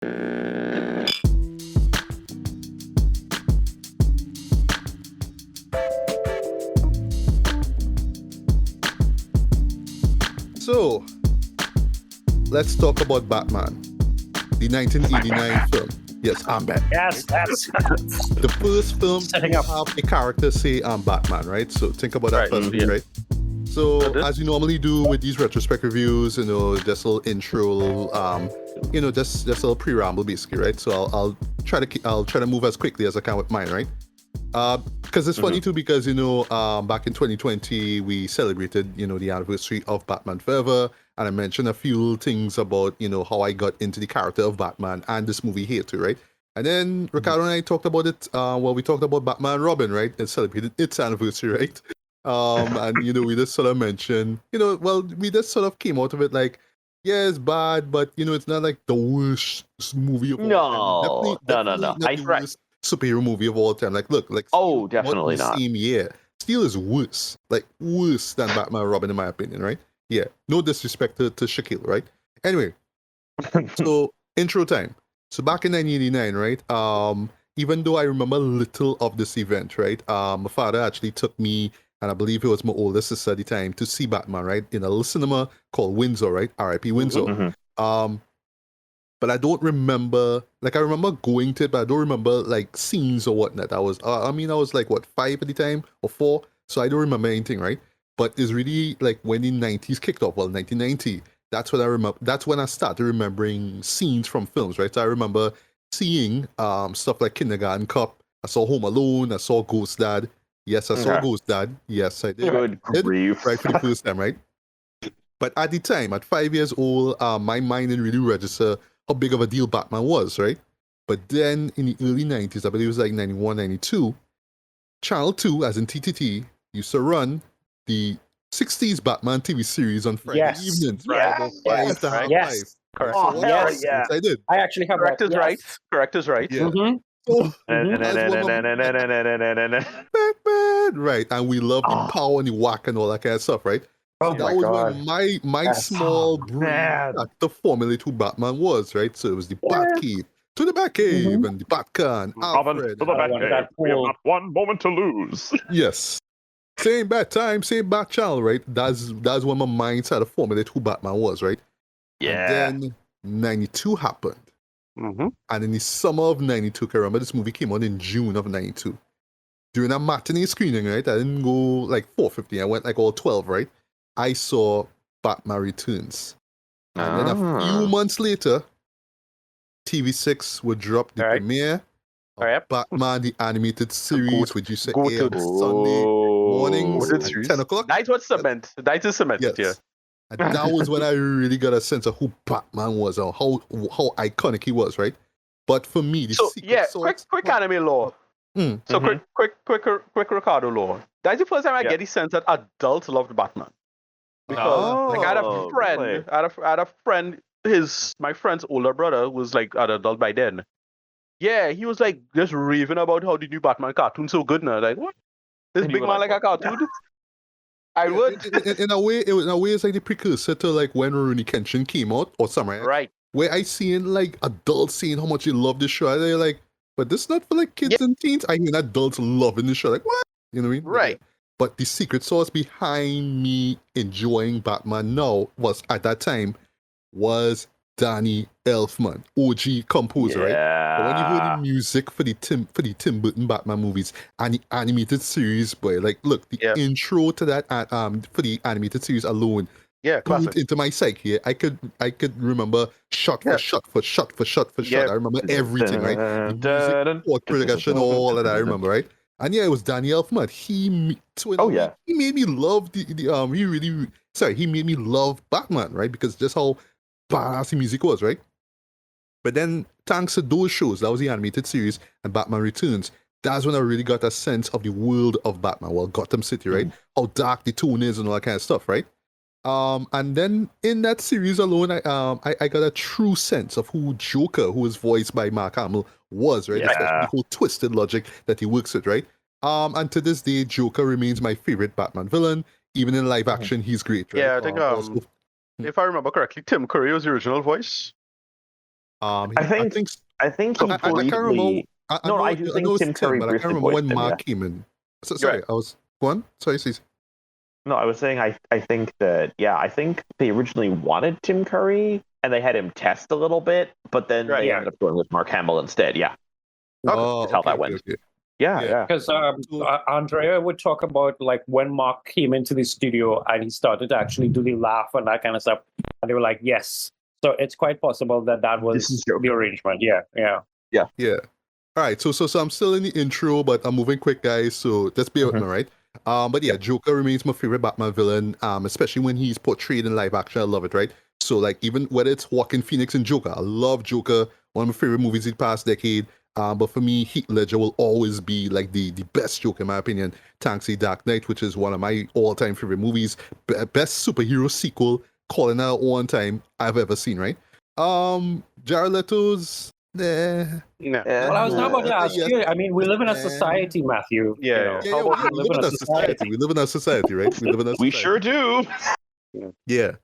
So, let's talk about Batman, the 1989 film. Yes, I'm Batman. Yes. The first film Setting to up. have a character say I'm Batman, right? So think about that first, right? So as you normally do with these retrospect reviews, just a little intro, just a little pre-ramble basically, right? So I'll try to move as quickly as I can with mine, right? Because it's funny too, because back in 2020 we celebrated the anniversary of Batman Forever, and I mentioned a few things about how I got into the character of Batman and this movie here too, right? And then Ricardo and I talked about it. We talked about Batman and Robin, right? And celebrated its anniversary, right? And we just sort of mentioned, we just sort of came out of it like, yeah, it's bad, but it's not like the worst movie of all time. No. Not the worst superhero movie of all time. Like, look, like Steel definitely not. Same year. Steel is worse than Batman and Robin, in my opinion, right? Yeah, no disrespect to Shaquille, right? Anyway, so intro time. So back in 1989, right? Even though I remember little of this event, right? My father actually took me, and I believe it was my older sister at the time, to see Batman, right? In a little cinema called Windsor, right? R.I.P. Windsor. But I don't remember, I remember going to it, but I don't remember, scenes or whatnot. I was like, 5 at the time, or 4? So I don't remember anything, right? But it's really, when the 90s kicked off, 1990, that's when I remember, that's when I started remembering scenes from films, right? So I remember seeing stuff like Kindergarten Cop. I saw Home Alone. I saw Ghost Dad. Yes, I saw Ghost Dad. Yes, I did. Good grief. Right, for the first time, right? But at the time, at 5 years old, my mind didn't really register how big of a deal Batman was, right? But then in the early 90s, I believe it was 91, 92, Channel 2, as in TTT, used to run the 60s Batman TV series on Friday evenings, right? About 5 to half 5. Correct. So Yes. I did. I actually have Correct that. is right. Correct is right. Yeah. So, Batman, right? And we love the power and the whack and all that kind of stuff, right? Oh That my was God. when my small brain the formulate who Batman was, right? So it was the Batcave to the Batcave and the Batcan, Alfred. To the Batcave. We have not one moment to lose. Yes. Same bat time, same bat channel, right? That's when my mind started to formulate who Batman was, right? Yeah. And then 92 happened. Mm-hmm. And in the summer of 92, I remember this movie came out in June of 92. During a matinee screening, right? I didn't go 4:50. I went all 12, right? I saw Batman Returns. And then a few months later, TV6 would drop the premiere of Batman, the animated series, which used to air on Sunday mornings at 10 o'clock. That is cemented here. And that was when I really got a sense of who Batman was and how iconic he was, right? But for me, quick anime lore. Quick Ricardo lore. That's the first time I get the sense that adults loved Batman. Because I had a friend, really? I had a friend, my friend's older brother was an adult by then. Yeah, he was just raving about how the new Batman cartoon's so good now. Like, what? This big man like a cartoon? I would. In a way, it's like the precursor to when Rurouni Kenshin came out or something. Right. Where I seen adults saying how much they love this show. And they're like, but this is not for kids and teens. I hear adults loving this show. Like, what? You know what I mean? Right. But the secret sauce behind me enjoying Batman now at that time was Danny Elfman, OG composer, right? But when you hear the music for the Tim Burton Batman movies and the animated series, boy, look, the intro to that for the animated series alone, classic. Into my psyche. I could remember shot for shot. I remember everything, right? The music, chord progression, all of that. I remember, right? And it was Danny Elfman. He made me love he made me love Batman, right? Because just how badass the music was, right? But then, thanks to those shows, that was the animated series and Batman Returns, that's when I really got a sense of the world of Batman. Well, Gotham City, right? How dark the tone is and all that kind of stuff, right? And then in that series alone, I got a true sense of who Joker, who was voiced by Mark Hamill, was, right? Especially the whole twisted logic that he works with, right? And to this day, Joker remains my favorite Batman villain. Even in live action, he's great, right? Yeah, I think if I remember correctly, Tim Curry was the original voice. I think I can't remember. completely. I No, know I do I know think it's Tim Tim, Curry but I can't briefly remember voiced when him. Yeah. Mark came in. Sorry, I was one. Sorry, Cece. No, I was saying I think that I think they originally wanted Tim Curry and they had him test a little bit, but then they ended up going with Mark Hamill instead. Yeah. Oh, Is how that went. okay. Yeah. Because Andrea would talk about like when Mark came into the studio and he started to actually do the laugh and that kind of stuff, and they were like, "Yes." So it's quite possible that was the arrangement. Yeah. All right, so I'm still in the intro, but I'm moving quick, guys. So let's bear with me, right? But yeah, Joker remains my favorite Batman villain. Especially when he's portrayed in live action, I love it, right? So like even whether it's Joaquin Phoenix and Joker, I love Joker. One of my favorite movies in the past decade. But for me, Heath Ledger will always be like the best Joker in my opinion. Thanks to Dark Knight, which is one of my all-time favorite movies, best superhero sequel, calling out one time I've ever seen, right? Jared Leto's. Well, I was not about to ask you. I mean, we live in a society, Matthew. We live in a society. We live in a society, right? We live in a society. We sure do. Yeah.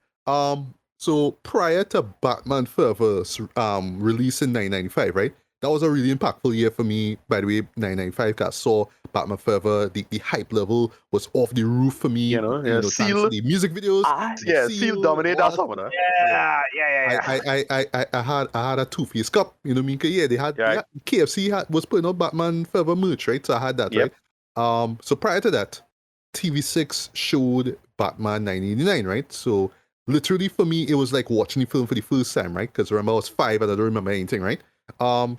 So prior to Batman Forever's release in 1995, right? That was a really impactful year for me. By the way, 1995, I saw Batman Forever. The hype level was off the roof for me. Seal. The music videos. Seal dominated that summer. I had a Two-Face cup. You know what I mean? 'Cause, they had KFC was putting out Batman Forever merch, right? So I had that, right? So prior to that, TV6 showed Batman 1989, right? So literally for me, it was like watching the film for the first time, right? Because remember, I was 5 and I don't remember anything, right? But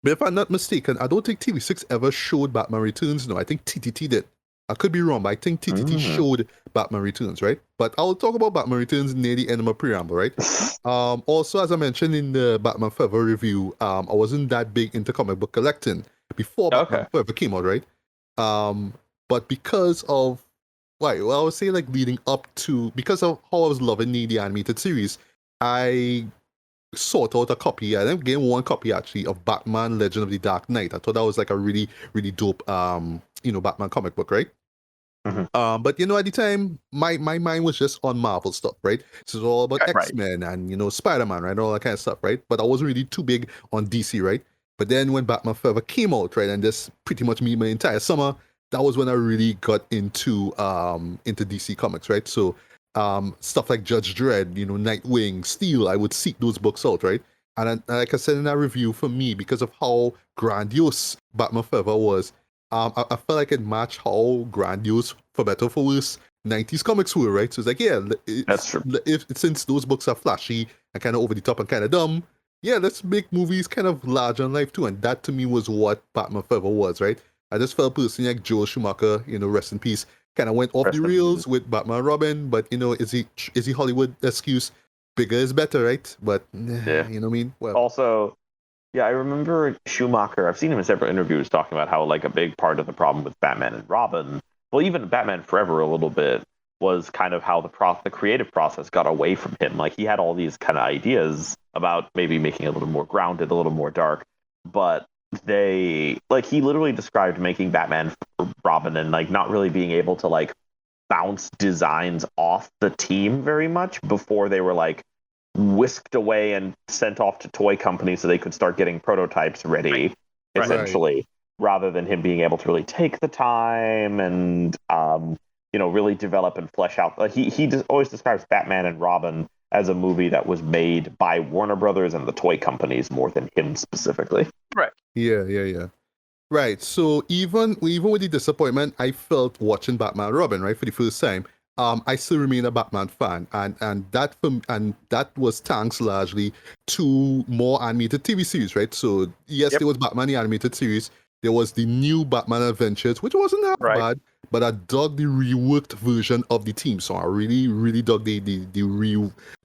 if I'm not mistaken, I don't think TV6 ever showed Batman Returns. No, I think TTT did. I could be wrong, but I think TTT showed Batman Returns, right? But I'll talk about Batman Returns near the end of my preamble, right? Also, as I mentioned in the Batman Forever review, I wasn't that big into comic book collecting before Batman Forever came out, right? But because of, I would say like leading up to, because of how I was loving the animated series, I sought out a copy. I didn't get one copy actually of Batman Legend of the Dark Knight. I thought that was like a really, really dope, Batman comic book, right? But at the time, my mind was just on Marvel stuff, right? So it's all about X-Men and Spider-Man, right? All that kind of stuff, right? But I wasn't really too big on DC, right? But then when Batman Forever came out, right, and this pretty much me my entire summer, that was when I really got into DC Comics, right? So stuff like Judge Dredd, Nightwing, Steel, I would seek those books out, right? And like I said in that review, for me, because of how grandiose Batman Forever was, I felt like it matched how grandiose, for better or for worse, 90s comics were, right? So it's like, that's true. Since those books are flashy and kind of over the top and kind of dumb, let's make movies kind of larger in life too. And that to me was what Batman Forever was, right? I just felt personally like Joel Schumacher, rest in peace, kind of went off the rails with Batman and Robin, but is he Hollywood excuse? Bigger is better, right? But you know what I mean? Well, also, I remember Schumacher. I've seen him in several interviews talking about how like a big part of the problem with Batman and Robin, well, even Batman Forever a little bit, was kind of how the creative process got away from him. Like he had all these kind of ideas about maybe making it a little more grounded, a little more dark, but he literally described making Batman Robin and like not really being able to like bounce designs off the team very much before they were like whisked away and sent off to toy companies so they could start getting prototypes ready, essentially, rather than him being able to really take the time and really develop and flesh out. Like he always describes Batman and Robin as a movie that was made by Warner Brothers and the toy companies more than him specifically. Right. Yeah. Right. So even with the disappointment I felt watching Batman and Robin, right, for the first time, I still remain a Batman fan, and that was thanks largely to more animated TV series, right? So yes, there was Batman the animated series. There was the new Batman Adventures, which wasn't that bad, but I dug the reworked version of the team. So I really, really dug the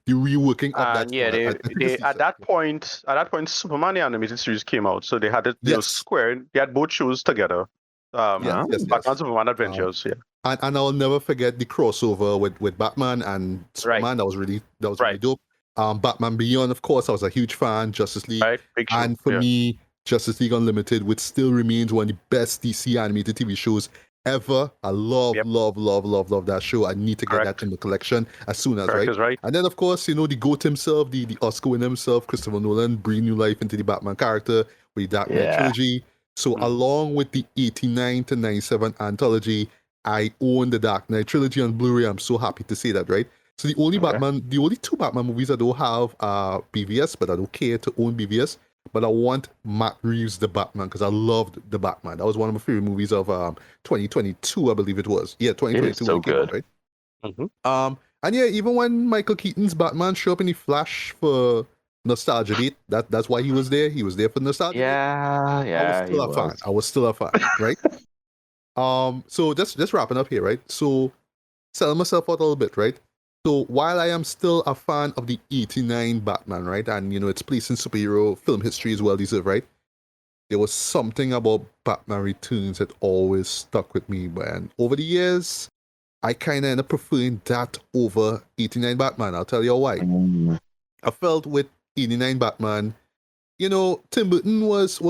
reworking of that. At that point, Superman the animated series came out, so they had it. They were square. They had both shows together. Batman Superman Adventures. And I'll never forget the crossover with Batman and Superman. That was really dope. Batman Beyond, of course, I was a huge fan. Justice League, and for me, Justice League Unlimited, which still remains one of the best DC animated TV shows ever. I love that show. I need to get that in the collection as soon as, right? And then, of course, the GOAT himself, the Oscar winner himself, Christopher Nolan, breathe new life into the Batman character with the Dark Knight trilogy. So along with the 89 to 97 anthology, I own the Dark Knight trilogy on Blu-ray. I'm so happy to say that, right? So the only two Batman movies I don't have are BVS, but I don't care to own BVS. But I want Matt Reeves' The Batman because I loved The Batman. That was one of my favorite movies of 2022, I believe it was. Yeah, 2022. It is so good. Out, right? And yeah, even when Michael Keaton's Batman showed up in the Flash for nostalgia beat, that's why he was there. He was there for nostalgia. Yeah. I was still a fan, right? So just wrapping up here, right? So selling myself out a little bit, right? So while I am still a fan of the 89 Batman, right? And, its place in superhero film history is well deserved, right? There was something about Batman Returns that always stuck with me. And over the years, I kind of end up preferring that over 89 Batman. I'll tell you why. I felt with 89 Batman, Tim Burton was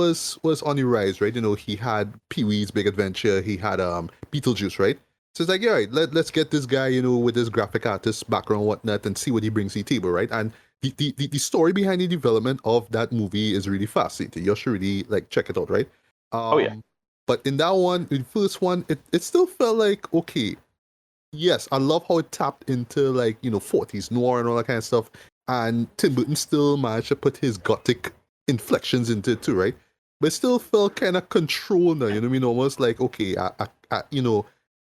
on the rise, right? He had Pee-wee's Big Adventure. He had Beetlejuice, right? So it's like, yeah, right, let's get this guy, with his graphic artist background and whatnot and see what he brings to the table, right? And the story behind the development of that movie is really fascinating. You should really, check it out, right? But in that one, in the first one, it still felt like, okay, yes, I love how it tapped into, 40s noir and all that kind of stuff. And Tim Burton still managed to put his gothic inflections into it too, right? But it still felt kind of controlled now, you know what I mean? Almost like, okay,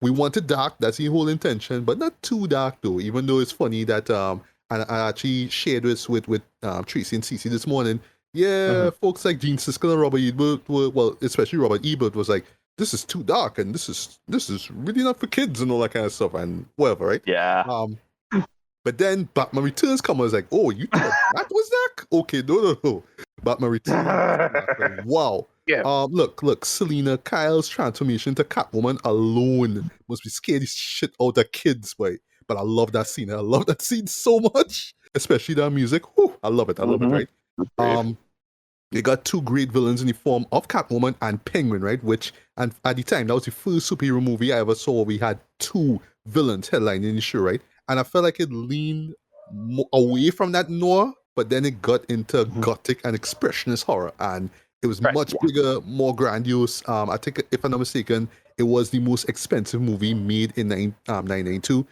we wanted dark, that's the whole intention, but not too dark though, even though it's funny that, and I actually shared this with Tracy and Cece this morning. Yeah, folks like Gene Siskel and Robert Ebert well, especially Robert Ebert was like, this is too dark and this is really not for kids and all that kind of stuff and whatever, right? Yeah. But then Batman Returns come, I was like, oh, you thought that was dark? Okay, no. Batman Returns. Wow. Yeah. Look, Selena Kyle's transformation to Catwoman alone must be scared the shit out of kids, boy. But I love that scene. I love that scene so much. Especially that music. Whew, I love it, right? They got two great villains in the form of Catwoman and Penguin, right? And at the time, that was the first superhero movie I ever saw where we had two villains headlining the show, right? And I felt like it leaned away from that noir, but then it got into gothic and expressionist horror. And it was much bigger, more grandiose. I think, if I'm not mistaken, it was the most expensive movie made in 1992.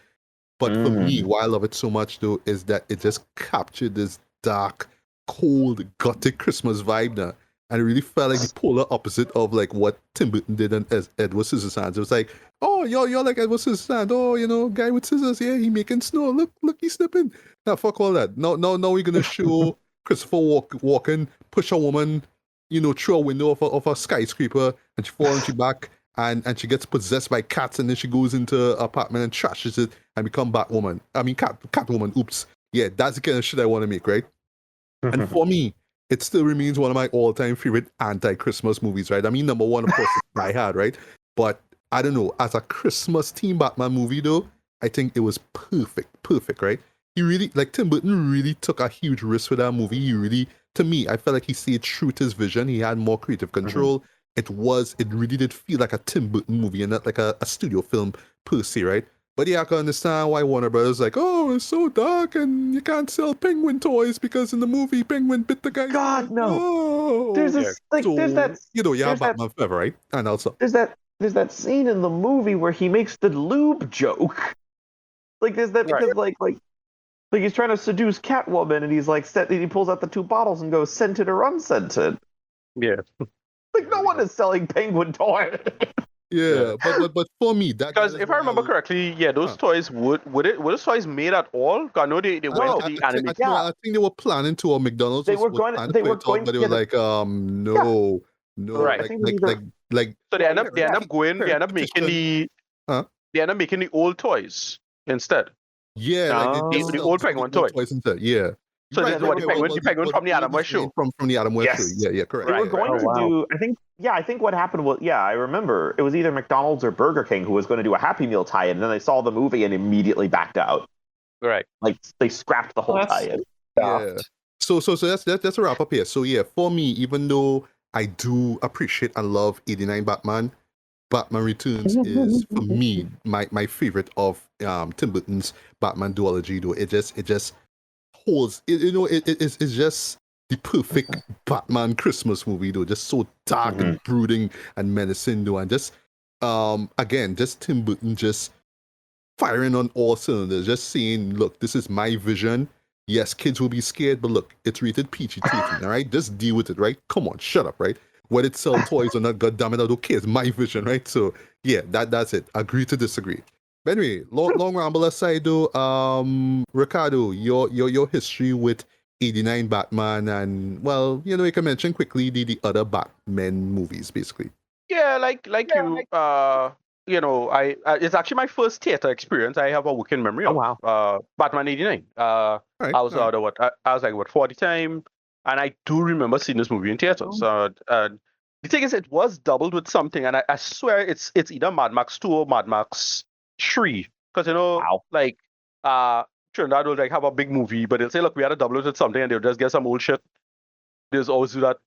But for me, why I love it so much, though, is that it just captured this dark, cold, gothic Christmas vibe now. And it really felt like the polar opposite of what Tim Burton did on Edward Scissorhands. It was like, oh, you're like Edward Scissorhands. Oh, guy with scissors. Yeah, he making snow. Look, he's snipping. Now, fuck all that. Now we're going to show Christopher Walken push a woman, through a window of a skyscraper, and she falls on her back, and she gets possessed by cats, and then she goes into an apartment and trashes it and become Batwoman. I mean, Catwoman. Oops. Yeah, that's the kind of shit I want to make, right? And for me, it still remains one of my all-time favorite anti-Christmas movies, right? I mean, number one, of course, is Die Hard, right? But I don't know, as a Christmas themed Batman movie, though, I think it was perfect, right? He really, Tim Burton really took a huge risk with that movie. He really, to me, I felt like he stayed true to his vision. He had more creative control. It really did feel like a Tim Burton movie and not like a studio film per se, right? But yeah, I can understand why Warner Brothers like, oh, it's so dark and you can't sell Penguin toys because in the movie Penguin bit the guy. God, no. Oh. There's this, there's that. You have Batman Forever, right? And also there's that scene in the movie where he makes the lube joke. There's that because like he's trying to seduce Catwoman and he's he pulls out the two bottles and goes scented or unscented. Yeah. No one is selling Penguin toys. Yeah, but for me, that because if I remember correctly, those toys were those toys made at all? I know they went to the anime. I think they were planning to, or McDonald's. They were going, but they were like, no. Right. So they end up making the old toys instead. Yeah, the old Penguin toys instead. Yeah. So this is what the Penguin from the Adam West show. From the Adam West show. Yeah, correct. They were going to do, I think what happened was, I remember, it was either McDonald's or Burger King who was going to do a Happy Meal tie-in, and then they saw the movie and immediately backed out. Right. They scrapped the whole tie-in. Yeah. So that's a wrap up here. So yeah, for me, even though I do appreciate and love 89 Batman, Batman Returns is for me my favorite of Tim Burton's Batman duology. Though it just holds it's just the perfect Batman Christmas movie. Though just so dark and brooding and menacing. Though and just again just Tim Burton just firing on all cylinders, just saying, look, this is my vision. Yes, kids will be scared, but look, it's rated PG-13, all right? Just deal with it, right? Come on, shut up, right? Whether it sell toys or not, goddammit, I don't care. It's my vision, right? So, yeah, that's it. Agree to disagree. But anyway, long ramble aside, though, Ricardo, your history with 89 Batman and, well, you can mention quickly the other Batman movies, basically. Yeah, like you, I it's actually my first theater experience. I have a working memory of. Wow. Batman '89. I was I was like 40 time, and I do remember seeing this movie in theaters. The thing is, it was doubled with something, and I swear it's either Mad Max 2 or Mad Max 3, because like Trinidad will like have a big movie, but they'll say, look, we had to double it with something, and they'll just get some old shit. They'll always do that.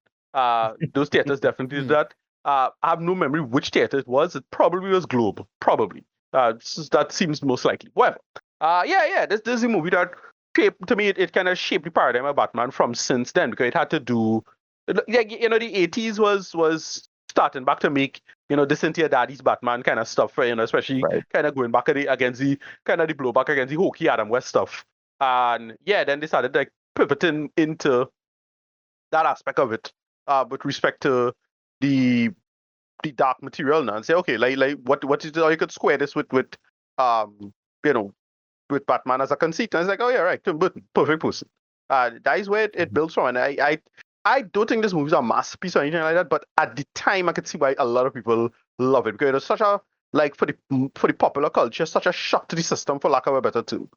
Those theaters definitely did that. I have no memory which theater it was. It probably was Globe. Probably. That seems most likely. Whatever. This is a movie that shaped, to me, it kind of shaped the paradigm of Batman from since then, because it had to do, the 80s was starting back to make, this into your daddy's Batman kind of stuff, especially kind of going back against the blowback against the hokey Adam West stuff. And then they started like pivoting into that aspect of it with respect to the dark material now, and say, okay, like what is how you could square this with Batman as a conceit. And it's like, oh yeah, right, Tim Burton, perfect person. That is where it builds from. And I don't think this movie's a masterpiece or anything like that, but at the time I could see why a lot of people love it, because it was such a, like, for the popular culture, such a shock to the system, for lack of a better term,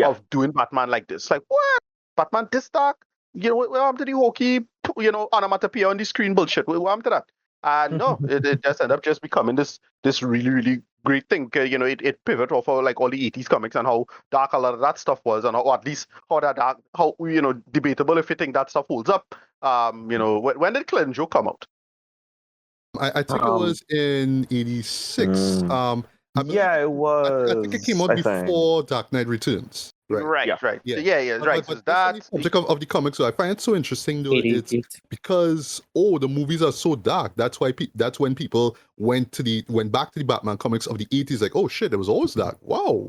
of doing Batman like this. Like, what? Batman this dark? What happened to the hokey, onomatopoeia on the screen bullshit? What happened to that? No, it just ended up just becoming this really, really great thing. It pivoted off of like all the 80s comics and how dark a lot of that stuff was, and or at least how debatable if you think that stuff holds up. When did Clinton Joe come out? I think it was in 86. It was. I think it came out before Dark Knight Returns. Right. Yeah. Right. But that's the subject of the comics. So I find it so interesting, though. It's because the movies are so dark. That's why that's when people went back to the Batman comics of the 80s. Like, oh shit, it was always dark. Wow,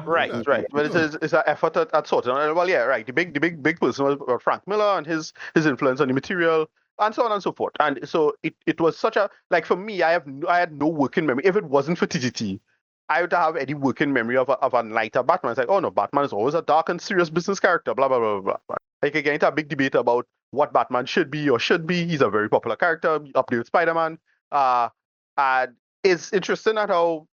right. But it's an effort at sorting. Well, yeah, right. The big person was Frank Miller and his influence on the material, and so on and so forth. And so it was such a, like, for me, I had no working memory. If it wasn't for TTT, I would have any working memory of a lighter Batman. It's like, oh no, Batman is always a dark and serious business character, blah, blah, blah, blah, blah. Like, you get into a big debate about what Batman should be or should be. He's a very popular character, up there with Spider-Man. And it's interesting at how,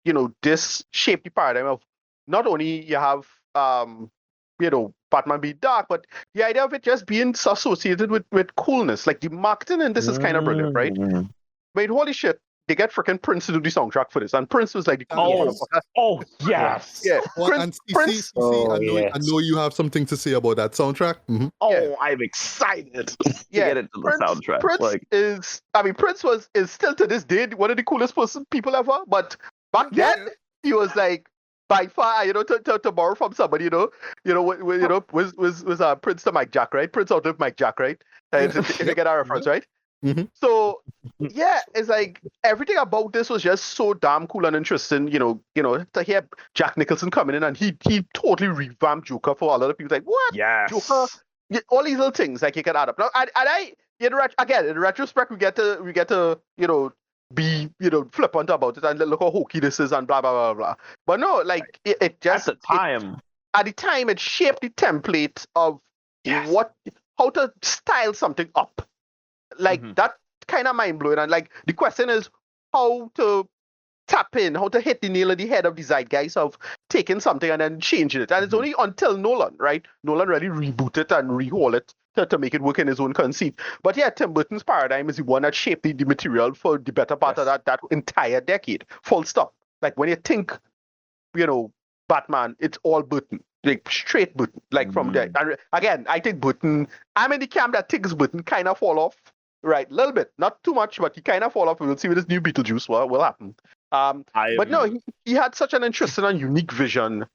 this shaped the paradigm of not only you have, Batman being dark, but the idea of it just being associated with coolness. Like, the marketing in this is kind of brilliant, right? But holy shit, they get freaking Prince to do the soundtrack for this, and Prince was like the coolest. Yes. Yeah. Well, Prince. I know you have something to say about that soundtrack. Mm-hmm. I'm excited to get into the soundtrack. Prince is still to this day one of the coolest people ever. But back then, he was like, by far, to borrow from somebody, was Prince to Mike Jack, right? Prince outlived Mike Jack, right? If you get our reference, right? Mm-hmm. So it's like everything about this was just so damn cool and interesting. To hear Jack Nicholson coming in, and he totally revamped Joker for a lot of people. Like, what? Yes. Joker, all these little things like you can add up. Now, in retrospect, we get to be flippant about it and look how hokey this is and blah blah blah blah. But no, like it just at the time it shaped the template of how to style something up. Like, that kind of mind-blowing. And, like, the question is how to tap in, how to hit the nail on the head of the zeitgeist of taking something and then changing it. And it's only until Nolan, right? Nolan really rebooted it and rehaul it to make it work in his own conceit. But yeah, Tim Burton's paradigm is the one that shaped the material for the better part of that entire decade. Full stop. Like, when you think, Batman, it's all Burton. Like, straight Burton. Like, from there. And again, I think Burton, I'm in the camp that thinks Burton kind of fall off right? A little bit, not too much, but he kind of fall off. We'll see with his new Beetlejuice what will happen. But no, he had such an interesting and unique vision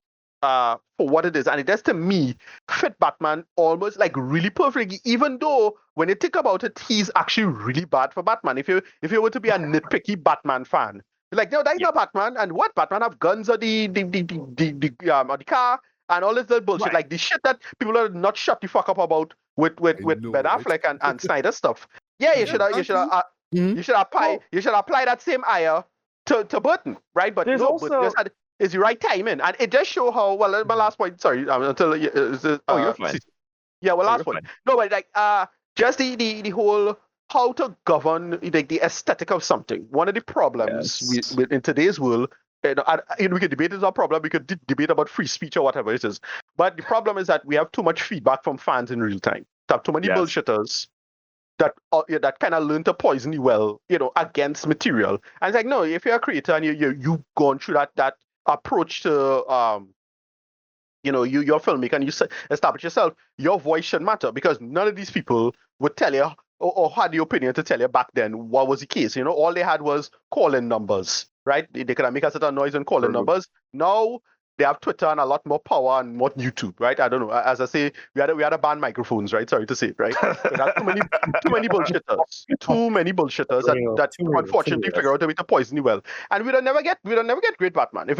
for what it is, and it does to me fit Batman almost like really perfectly. Even though when you think about it, he's actually really bad for Batman. If you were to be a nitpicky Batman fan, you're like, no, that's not Batman. And what Batman have guns or the car and all this other bullshit, like the shit that people are not shut the fuck up about with Ben Affleck and Snyder stuff. Yeah, you should apply that same ire to Burton, right? But there's no, but is the right timing, and it does show how well. My last point, sorry, until you're fine. Yeah, well, last point. No, but like just the whole how to govern the aesthetic of something. One of the problems in today's world. We could debate is a problem. We could debate about free speech or whatever it is. But the problem is that we have too much feedback from fans in real time. We have too many bullshitters that kind of learn to poison the well, against material. And it's like, no, if you're a creator and you've gone through that approach to you're a filmmaker and you establish yourself, your voice should matter, because none of these people would tell you or had the opinion to tell you back then what was the case. All they had was call-in numbers, right? They could make a certain noise and call-in numbers. Now they have Twitter and a lot more power and more YouTube, right? I don't know. As I say, we had to ban microphones, right? Sorry to say it, right? There too many bullshitters. Too many bullshitters that unfortunately figure out a way to poison the well. And we'd never get great Batman if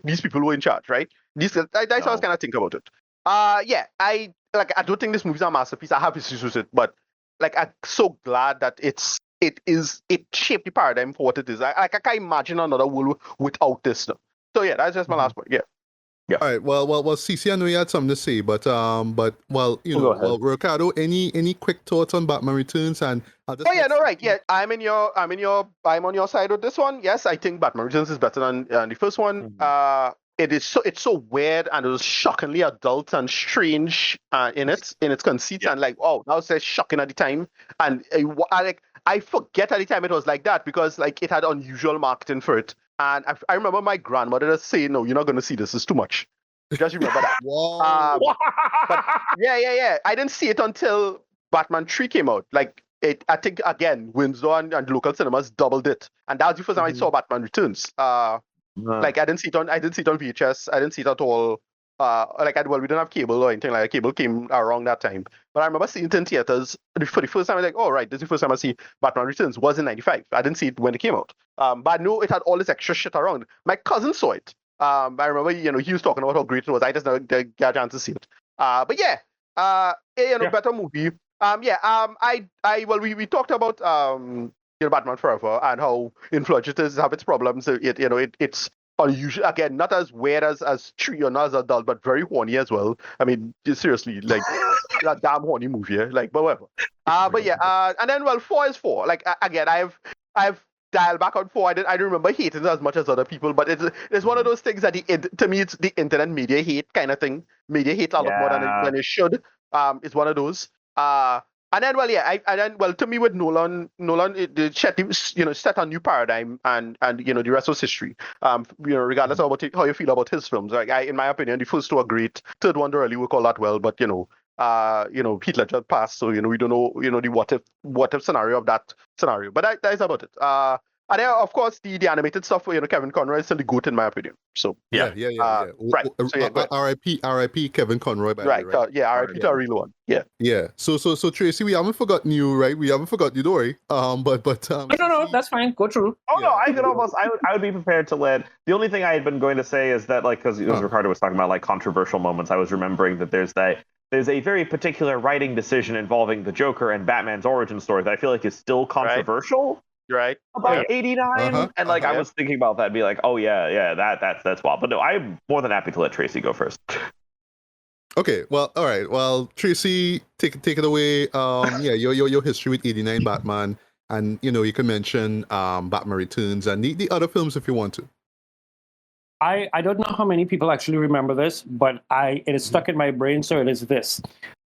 these people were in charge, right? That's how I was kind of think about it. I don't think this movie's a masterpiece. I have issues with it, but I'm so glad that it shaped the paradigm for what it is. I can't imagine another world without this stuff. So yeah, that's just my last point. Yeah. All right. Well, Cece, I know you had something to say, but Ricardo, any quick thoughts on Batman Returns? And I'm on your side with this one. Yes, I think Batman Returns is better than the first one. Mm-hmm. It's so weird and it was shockingly adult and strange in its conceit, and that was so shocking at the time. And I forget at the time it was like that because it had unusual marketing for it. And I remember my grandmother just saying, "No, you're not going to see this. It's too much." Just remember that. But yeah. I didn't see it until Batman 3 came out. I think again, Windsor and local cinemas doubled it, and that was the first time I saw Batman Returns. I didn't see it on VHS. I didn't see it at all. We didn't have cable or anything like that. Cable came around that time. But I remember seeing it in theaters for the first time. I was like, oh, right, this is the first time I see Batman Returns. Was in 95. I didn't see it when it came out. But I knew it had all this extra shit around. My cousin saw it. I remember, he was talking about how great it was. I just never got a chance to see it. Better movie. We talked about Batman Forever and how influential it is, have its problems. It's unusual, again, not as weird as Tree or not as adult, but very horny as well. I mean, seriously, a damn horny movie, but whatever. And then 4 is 4. Again, I've dialed back on 4. I don't remember hating it as much as other people, but it's one of those things that to me it's the internet media hate kind of thing. Media hate a lot more than it should. It's one of those. And then, to me with Nolan, it set a new paradigm, and the rest was history. Regardless of how you feel about his films, in my opinion, the first 2 are great. Third one don't really work all that well, but Heath Ledger passed, so we don't know the what if scenario of that scenario. But that is about it. And then, of course, the animated stuff for Kevin Conroy is still the GOAT in my opinion. So yeah. Right. So, R.I.P. Kevin Conroy. Right. R.I.P. to a real one. Yeah. Yeah. So Tracy, we haven't forgotten you, right? We haven't forgotten you, Dory. No, that's fine. Go through. Oh no, I would be prepared to let. The only thing I had been going to say is that because Ricardo was talking about controversial moments, I was remembering that there's a very particular writing decision involving the Joker and Batman's origin story that I feel like is still controversial. Right. About 89, and I was thinking about that and be like, oh yeah, that's wild. But no, I'm more than happy to let Tracy go first. Okay, well, all right. Well, Tracy, take it away. Your history with 89 Batman, and you can mention Batman Returns and the other films if you want to. I don't know how many people actually remember this, but it is stuck in my brain, so it is this.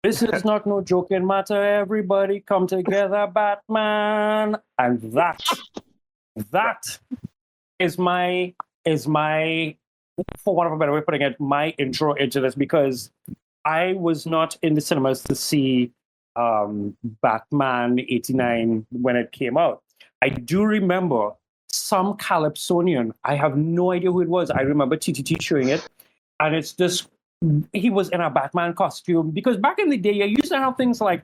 This is not no joking matter. Everybody come together, Batman. And that is my, for want of a better way of putting it, my intro into this, because I was not in the cinemas to see Batman 89 when it came out. I do remember some Calypsonian. I have no idea who it was. I remember TTT showing it, and it's just he was in a Batman costume, because back in the day, you used to have things like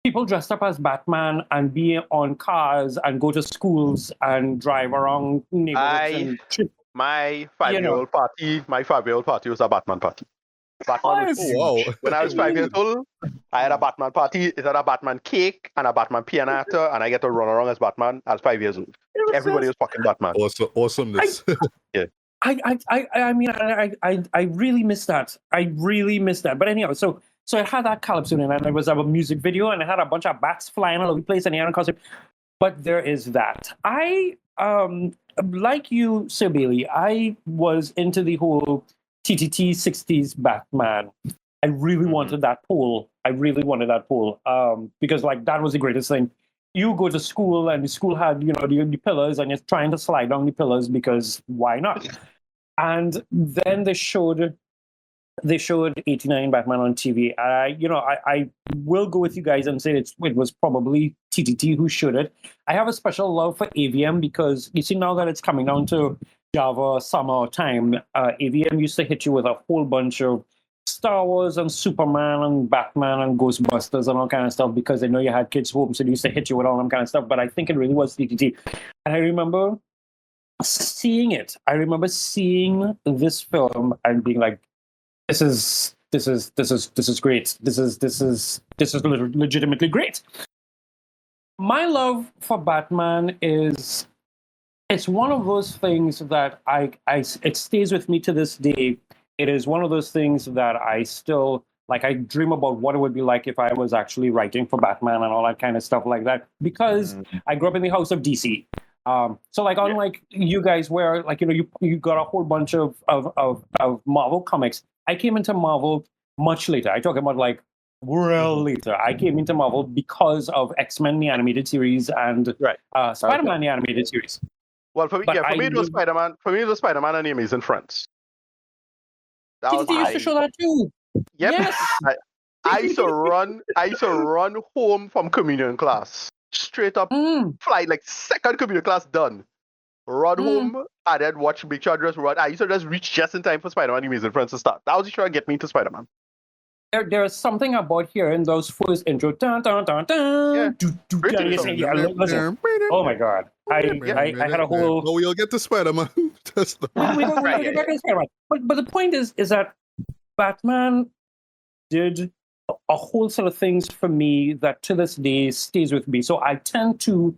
people dressed up as Batman and be on cars and go to schools and drive around neighborhoods. My 5-year-old party was a Batman party. Batman was huge. Wow. When I was 5 years old, I had a Batman party. It had a Batman cake and a Batman pianata, and I get to run around as Batman as 5 years old. Everybody was fucking Batman. Awesomeness. Yeah. I mean, I really miss that. I really miss that. But anyhow, so it had that Calypso in it, and it was a music video, and it had a bunch of bats flying all over the place, and the Aaron costume. But there is that. I like you, Sir Bailey, I was into the whole TTT 60s Batman. I really wanted that pole. Because like that was the greatest thing. You go to school and the school had, the pillars, and you're trying to slide down the pillars because why not? And then they showed 89 Batman on TV. I will go with you guys and say it was probably TTT who showed it. I have a special love for AVM because you see now that it's coming down to Java summer time, AVM used to hit you with a whole bunch of Star Wars and Superman and Batman and Ghostbusters and all kind of stuff because they know you had kids home, so they used to hit you with all that kind of stuff. But I think it really was TTT. And I remember seeing it. I remember seeing this film and being like, this is great. This is legitimately great. My love for Batman is, it's one of those things that it stays with me to this day. It is one of those things that I still, like, I dream about what it would be like if I was actually writing for Batman and all that kind of stuff like that, because I grew up in the house of DC. So like, unlike you guys where, like, you got a whole bunch of Marvel comics, I came into Marvel much later. I talk about like well later. I came into Marvel because of X-Men, the animated series, and Spider-Man, the animated series. Well, for me it was Spider-Man. For me, it was Spider-Man and the Amazing Friends. TTT used to show that too. Yep. Yes. I used to run home from communion class. Straight up fly, like second communion class done. Run home and then make sure I just run. I used to just reach just in time for Spider-Man and the Amazing Friends to start. That was sure to get me to Spider-Man. There's something about hearing those first intro. Dun, dun, dun, dun, listen. Oh my God. I had a whole... Oh, we'll get to Spider-Man. We'll get back to Spider-Man. But the point is that Batman did a whole set of things for me that to this day stays with me. So I tend to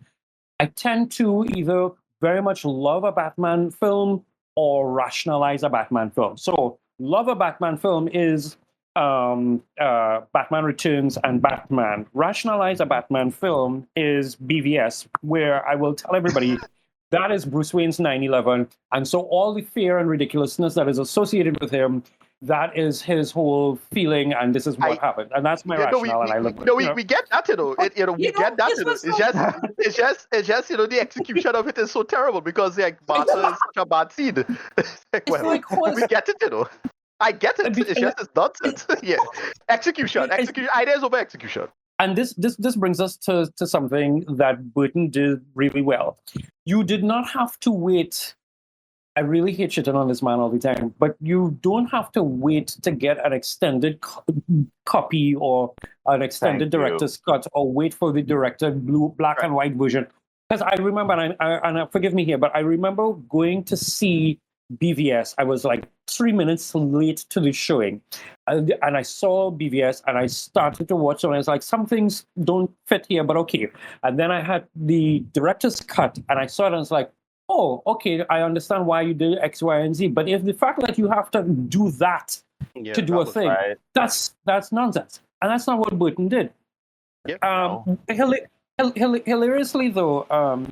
either very much love a Batman film or rationalize a Batman film. So love a Batman film is Batman Returns and Batman. Rationalize a Batman film is BVS, where I will tell everybody that is Bruce Wayne's 9/11, and so all the fear and ridiculousness that is associated with him, that is his whole feeling, and this is what happened, and that's my rationale. And I look. We get that, we get that. It's just the execution of it is so terrible because like Martha is such a bad seed. We get it, I get it. It's just it's nonsense. Yeah, execution. Ideas over execution. And this brings us to something that Burton did really well. You did not have to wait. I really hate shitting on this man all the time, but you don't have to wait to get an extended copy or an extended director's cut, or wait for the director black and white version. Because I remember, and forgive me here, but I remember going to see BVS. I was like 3 minutes late to the showing, and I saw BVS and I started to watch it, and I was like, some things don't fit here, but okay. And then I had the director's cut and I saw it and I was like, oh, okay, I understand why you did X, Y, and Z. But if the fact that you have to do that to do a thing, that's nonsense. And that's not what Burton did. Hilariously though,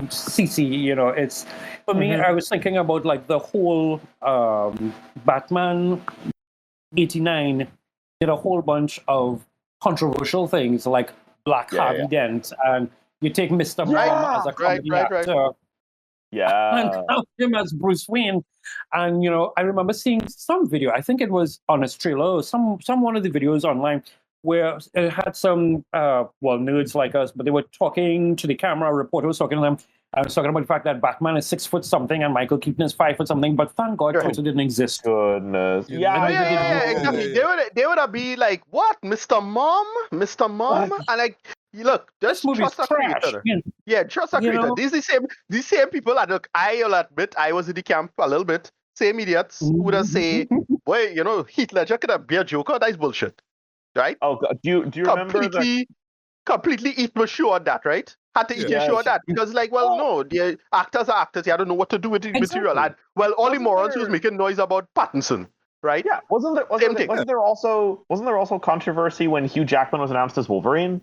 CC, it's for me. I was thinking about like the whole Batman 89 did a whole bunch of controversial things like Black Harvey Dent, and you take Mr. Mom as a comedy actor. And count him as Bruce Wayne. And I remember seeing some video. I think it was on Australia or some one of the videos online where it had some nerds like us, but they were talking to the camera. A reporter was talking to them. I was talking about the fact that Batman is 6 foot something and Michael Keaton is 5 foot something, but thank God Twitter didn't exist. Goodness. Yeah, exactly. They would have been like, what, Mr. Mom? And like, look, just trust our creator. Yeah, trust our creator. These same people that, look, I'll admit I was in the camp a little bit. Same idiots who would have say, well, Heath Ledger could have be a Joker. That's bullshit. Right? Oh, God. Do you remember completely eat the show on that, right? Had to eat your show on that because, like, no, the actors are actors. You don't know what to do with the material. And Ollie Morons was making noise about Pattinson, right? Yeah, wasn't there also controversy when Hugh Jackman was announced as Wolverine?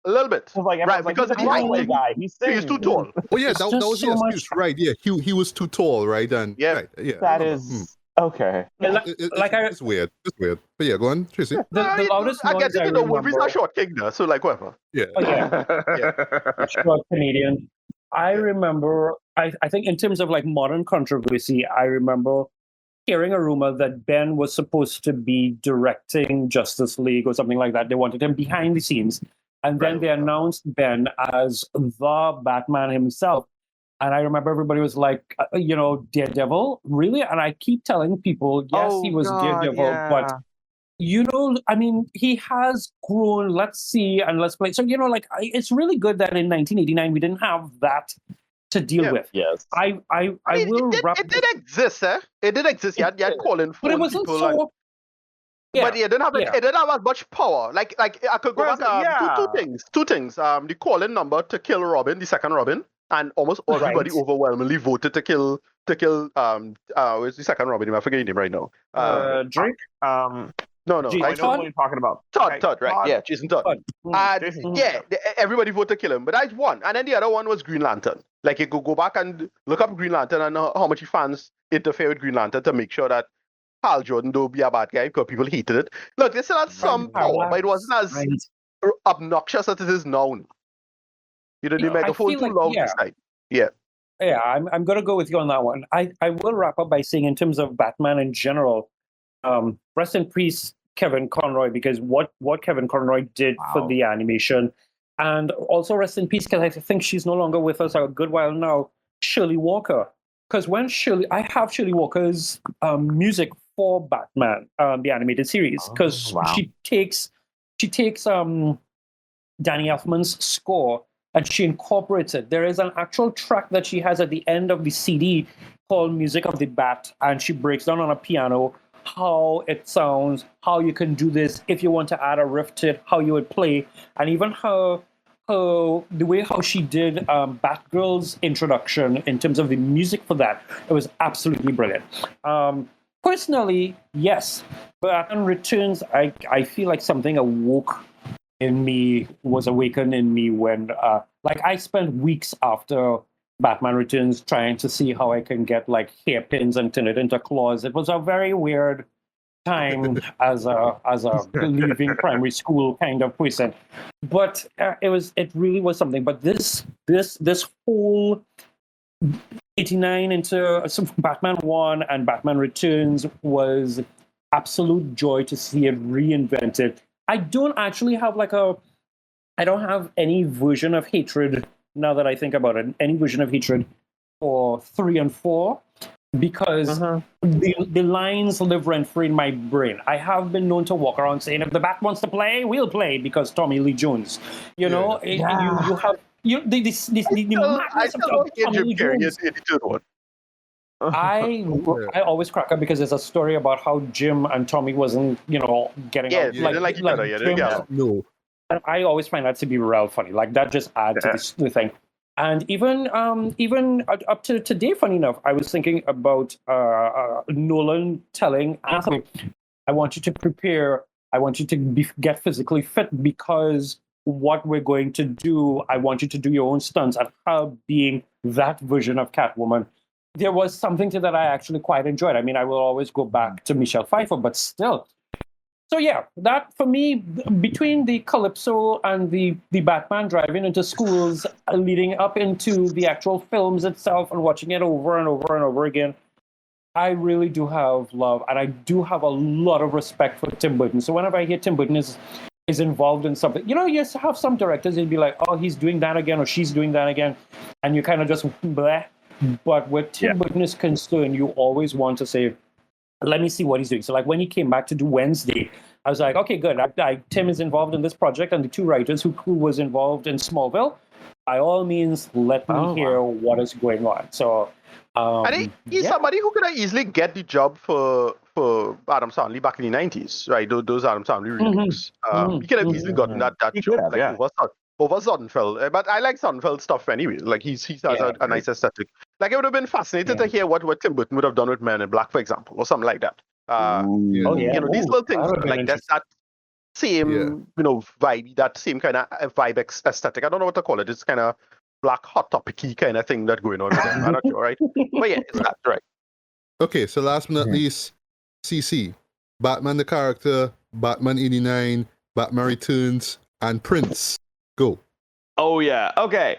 A little bit, right? Because of the height guy, he's too tall. Oh yeah, that was the excuse, right? Yeah, he was too tall, right? And right, yeah, that is. Okay. It's weird. It's weird. But yeah, go on, Tracy. The loudest I noise guess you know Wolverine's a short king there, so like whatever. Yeah. Oh, yeah. Short Canadian. I remember, I think in terms of like modern controversy, I remember hearing a rumor that Ben was supposed to be directing Justice League or something like that. They wanted him behind the scenes. And then they announced Ben as the Batman himself. And I remember everybody was like, Daredevil? Really? And I keep telling people, yes, he was Daredevil, but, I mean, he has grown. Let's see and let's play. So, it's really good that in 1989 we didn't have that to deal with. Yes. I mean, it did exist, eh? It did exist. You had calling for but it wasn't people. So... But it didn't have it didn't have as much power. Like I could go back two things. The calling number to kill Robin, the second Robin. And almost everybody overwhelmingly voted to kill where's the second Robin? I forget his name right now. Drake? No. I know what you're talking about. Todd, right? Yeah, Jason Todd. Everybody voted to kill him, but that's one. And then the other one was Green Lantern. Like you could go back and look up Green Lantern and how much fans interfere with Green Lantern to make sure that Hal Jordan don't be a bad guy because people hated it. Look, they still had some power, but it wasn't as obnoxious as it is now. The megaphone too loud this time. Yeah. Yeah, I'm going to go with you on that one. I will wrap up by saying, in terms of Batman in general, rest in peace, Kevin Conroy, because what Kevin Conroy did for the animation, and also rest in peace, because I think she's no longer with us a good while now, Shirley Walker. Because I have Shirley Walker's music for Batman, the animated series, because she takes Danny Elfman's score and she incorporates it. There is an actual track that she has at the end of the CD called Music of the Bat, and she breaks down on a piano how it sounds, how you can do this, if you want to add a riff to it, how you would play, and even the way how she did Batgirl's introduction in terms of the music for that. It was absolutely brilliant. Personally, yes, Batman Returns, I feel like something was awakened in me when, I spent weeks after Batman Returns trying to see how I can get like hairpins and turn it into claws. It was a very weird time as a leaving primary school kind of person, but it really was something. But this whole 89 into Batman 1 and Batman Returns was absolute joy to see it reinvented. I don't actually have I don't have any version of hatred, now that I think about it, any version of hatred for 3 and 4, because the lines live rent-free in my brain. I have been known to walk around saying, if the Bat wants to play, we'll play, because Tommy Lee Jones. You have the madness of Tommy Lee Jones. I always crack up because there's a story about how Jim and Tommy wasn't, getting out. They didn't like each other. No. And I always find that to be real funny. Like, that just adds to the thing. And even up to today, funny enough, I was thinking about Nolan telling Anthony, I want you to prepare. I want you to get physically fit, because what we're going to do, I want you to do your own stunts, and her being that version of Catwoman. There was something to that I actually quite enjoyed. I mean, I will always go back to Michelle Pfeiffer, but still. So yeah, that for me, between the Calypso and the Batman driving into schools, leading up into the actual films itself and watching it over and over and over again, I really do have love, and I do have a lot of respect for Tim Burton. So whenever I hear Tim Burton is involved in something, you have some directors, you'd be like, oh, he's doing that again, or she's doing that again, and you kind of just bleh. But where Tim Burton is concerned, you always want to say, let me see what he's doing. So like when he came back to do Wednesday, I was like, okay, good. Tim is involved in this project, and the two writers who was involved in Smallville, by all means, let me hear what is going on. So I think he's somebody who could have easily get the job for Adam Sandler back in the 90s, right? Those Adam Sandler remakes. He could have easily gotten that job over Sonnenfeld. But I like Sonnenfeld stuff anyway. Like he has a nice aesthetic. Like it would have been fascinating to hear what Tim Burton would have done with Men in Black, for example, or something like that. These little things like there's that same vibe, that same kind of vibe aesthetic. I don't know what to call it. It's kind of black hot topic-y kind of thing that's going on with them. I'm not sure, right? But yeah, it's that, right? Okay, so last but not least, CC. Batman the character, Batman 89, Batman Returns, and Prince. Go. Oh, yeah. Okay.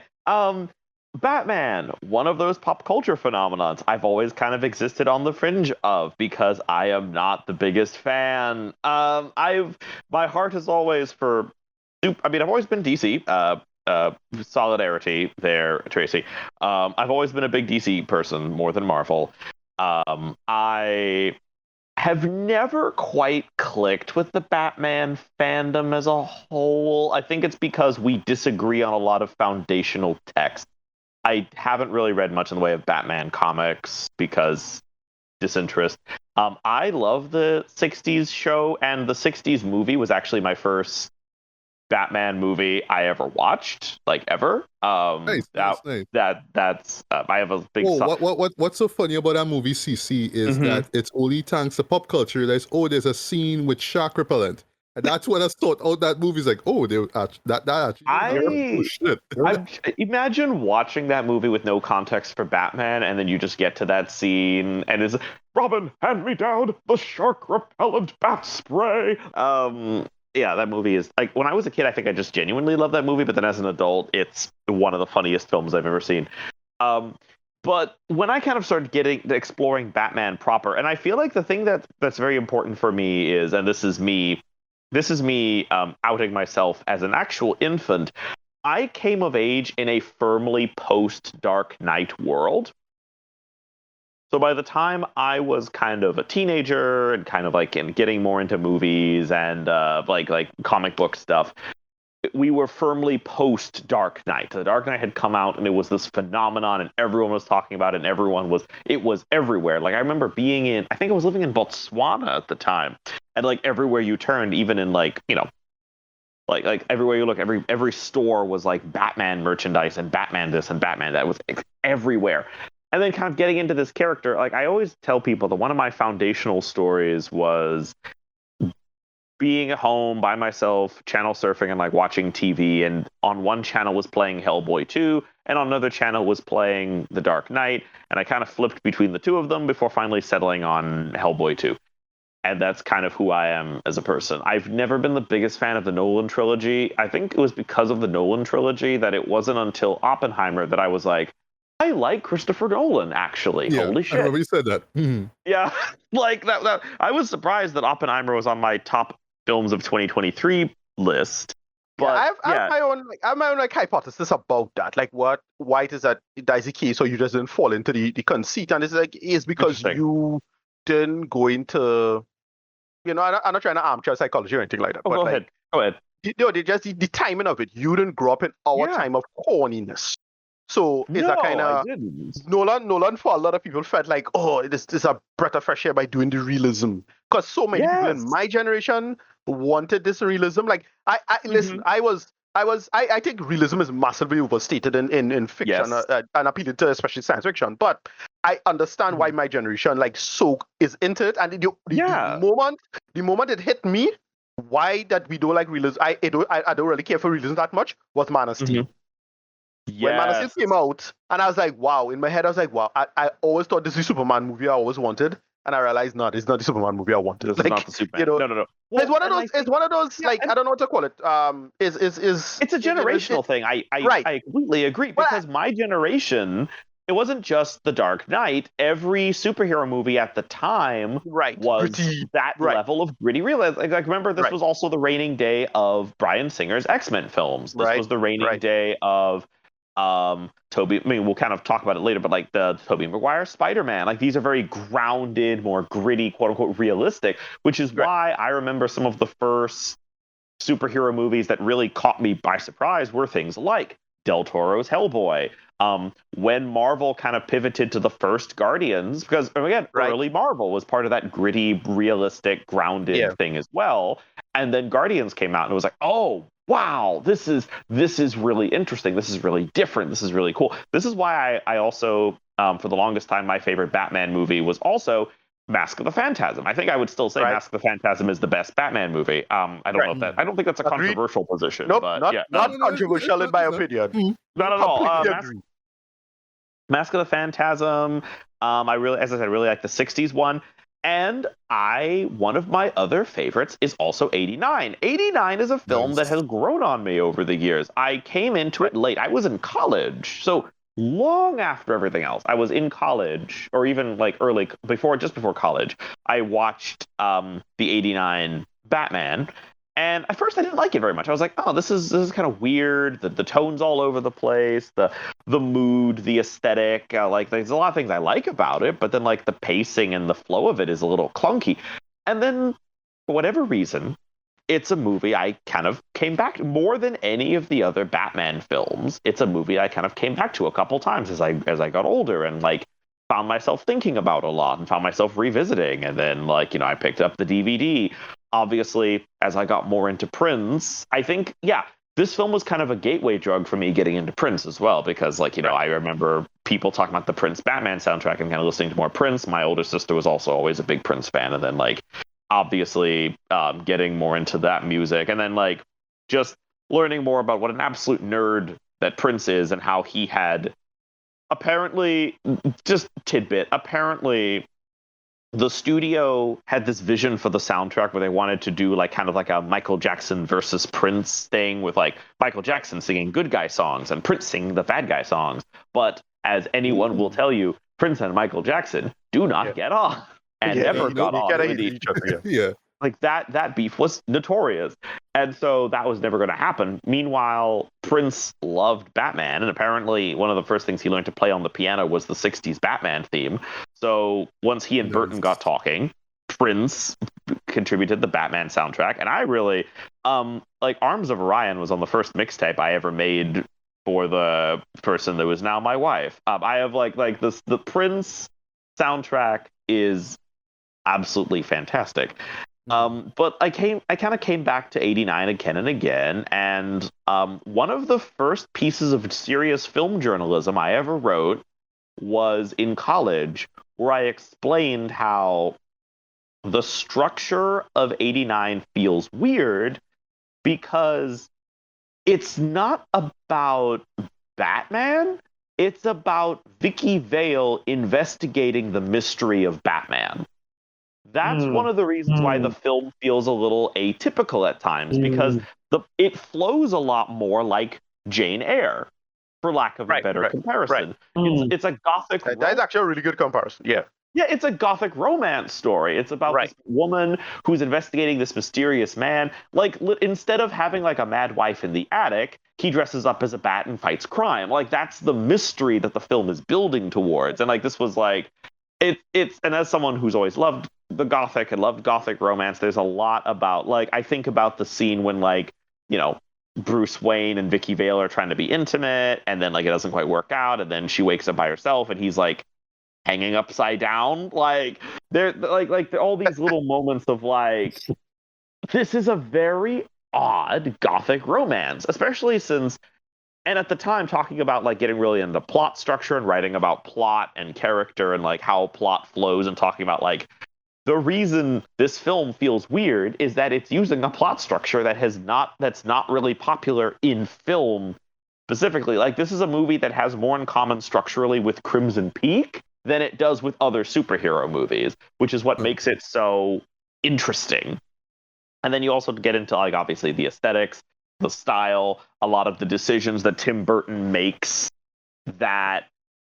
Batman, one of those pop culture phenomenons I've always kind of existed on the fringe of because I am not the biggest fan. My heart is always for... I've always been DC. Solidarity there, Tracy. I've always been a big DC person more than Marvel. I have never quite clicked with the Batman fandom as a whole. I think it's because we disagree on a lot of foundational text. I haven't really read much in the way of Batman comics because disinterest. I love the 60s show, and the 60s movie was actually my first Batman movie I ever watched, like ever. Nice. That's I have a big. What's so funny about that movie, CC, is that it's only thanks to pop culture that there's a scene with shark repellent, and that's what I thought. Oh, that movie's like, that actually. Shit. Imagine watching that movie with no context for Batman, and then you just get to that scene, and it's Robin, hand me down the shark repellent bat spray. Yeah, that movie is like when I was a kid, I think I just genuinely loved that movie. But then as an adult, it's one of the funniest films I've ever seen. But when I kind of started exploring Batman proper, and I feel like the thing that's very important for me is, and this is me outing myself as an actual infant. I came of age in a firmly post-Dark Knight world. So by the time I was kind of a teenager and kind of like getting more into movies and like comic book stuff, we were firmly post Dark Knight. The Dark Knight had come out and it was this phenomenon and everyone was talking about it and it was everywhere. Like I remember I think I was living in Botswana at the time, and like everywhere you turned, even in like everywhere you look, every store was like Batman merchandise and Batman this and Batman that. It was everywhere. And then kind of getting into this character, like I always tell people that one of my foundational stories was being at home by myself, channel surfing and like watching TV. And on one channel was playing Hellboy 2, and on another channel was playing The Dark Knight. And I kind of flipped between the two of them before finally settling on Hellboy 2. And that's kind of who I am as a person. I've never been the biggest fan of the Nolan trilogy. I think it was because of the Nolan trilogy that it wasn't until Oppenheimer that I was like, I like Christopher Nolan, actually. Yeah, holy shit. I remember you said that. Mm-hmm. Yeah, like that. I was surprised that Oppenheimer was on my top films of 2023 list. But I have my own hypothesis about that. Like, why is that the case? So you just didn't fall into the conceit, and it's because you didn't go into, I'm not trying to armchair psychology or anything like that. Oh, but go ahead. The timing of it. You didn't grow up in our time of corniness. So it's a kind of Nolan for a lot of people felt like, oh, this is a breath of fresh air by doing the realism, because so many people in my generation wanted this realism. Like listen, I think realism is massively overstated in fiction and appealing to especially science fiction. But I understand why my generation is into it, and the moment it hit me, why that we don't like realism. I don't really care for realism that much. Was Man of Steel. When Man of Steel came out, and I was like, wow. In my head, I was like, wow. I always thought this is the Superman movie I always wanted, and I realized, no, it's not the Superman movie I wanted. It's not the Superman. No. Well, it's one of those. I don't know what to call it. It's a generational thing. I completely agree, because my generation it wasn't just The Dark Knight. Every superhero movie at the time was gritty, that level of gritty realism. Like remember, this was also the reigning day of Bryan Singer's X-Men films. This was the reigning day of Toby. I mean, we'll kind of talk about it later, but like the Tobey Maguire Spider-Man. Like these are very grounded, more gritty, quote unquote realistic, which is why I remember some of the first superhero movies that really caught me by surprise were things like Del Toro's Hellboy. When Marvel kind of pivoted to the first Guardians, because again, early Marvel was part of that gritty, realistic, grounded thing as well. And then Guardians came out and it was like, oh, wow, this is really interesting. This is really different. This is really cool. This is why I also, for the longest time, my favorite Batman movie was also Mask of the Phantasm. I think I would still say Mask of the Phantasm is the best Batman movie. I don't think that's a controversial position. Nope, but not controversial in my opinion. Not at all. Mask of the Phantasm. I really like the '60s one. And one of my other favorites is also 89. 89 is a film that has grown on me over the years. I came into it late. I was in college, so long after everything else. I was in college, or even like just before college. I watched the 89 Batman, and at first I didn't like it very much. I was like, oh, this is kind of weird. The tone's all over the place. The mood, the aesthetic. Like there's a lot of things I like about it, but then like the pacing and the flow of it is a little clunky. And then for whatever reason, it's a movie I kind of came back to more than any of the other Batman films. It's a movie I kind of came back to a couple times as I got older and like found myself thinking about a lot and found myself revisiting. And then like, I picked up the DVD. Obviously, as I got more into Prince, I think, this film was kind of a gateway drug for me getting into Prince as well, because like, I remember people talking about the Prince Batman soundtrack and kind of listening to more Prince. My older sister was also always a big Prince fan. And then like, obviously getting more into that music, and then like just learning more about what an absolute nerd that Prince is and how he had apparently the studio had this vision for the soundtrack where they wanted to do like kind of like a Michael Jackson versus Prince thing, with like Michael Jackson singing good guy songs and Prince singing the bad guy songs. But as anyone will tell you, Prince and Michael Jackson do not get on. And never got on with each other. Like that beef was notorious. And so that was never going to happen. Meanwhile, Prince loved Batman, and apparently one of the first things he learned to play on the piano was the 60s Batman theme. So once he and Burton got talking, Prince contributed the Batman soundtrack. And I really like Arms of Orion was on the first mixtape I ever made for the person that was now my wife. I have like this, the Prince soundtrack is absolutely fantastic. But I kind of came back to 89 again and again, and one of the first pieces of serious film journalism I ever wrote was in college, where I explained how the structure of 89 feels weird because it's not about Batman, it's about Vicky Vale investigating the mystery of Batman. That's one of the reasons why the film feels a little atypical at times, because it flows a lot more like Jane Eyre, for lack of a better comparison. It's a gothic. That's actually a really good comparison. Yeah. Yeah, it's a gothic romance story. It's about this woman who's investigating this mysterious man. Like, instead of having like a mad wife in the attic, he dresses up as a bat and fights crime. Like, that's the mystery that the film is building towards. And like, this was like, it's and as someone who's always loved the gothic and loved gothic romance, there's a lot about, like, I think about the scene when, like, Bruce Wayne and Vicky Vale are trying to be intimate, and then like it doesn't quite work out, and then she wakes up by herself and he's like hanging upside down. Like they're like all these little moments of like, this is a very odd gothic romance, especially since, and at the time, talking about like getting really into plot structure and writing about plot and character and like how plot flows, and talking about like the reason this film feels weird is that it's using a plot structure that's not really popular in film specifically. Like, this is a movie that has more in common structurally with Crimson Peak than it does with other superhero movies, which is what makes it so interesting. And then you also get into, like, obviously the aesthetics, the style, a lot of the decisions that Tim Burton makes that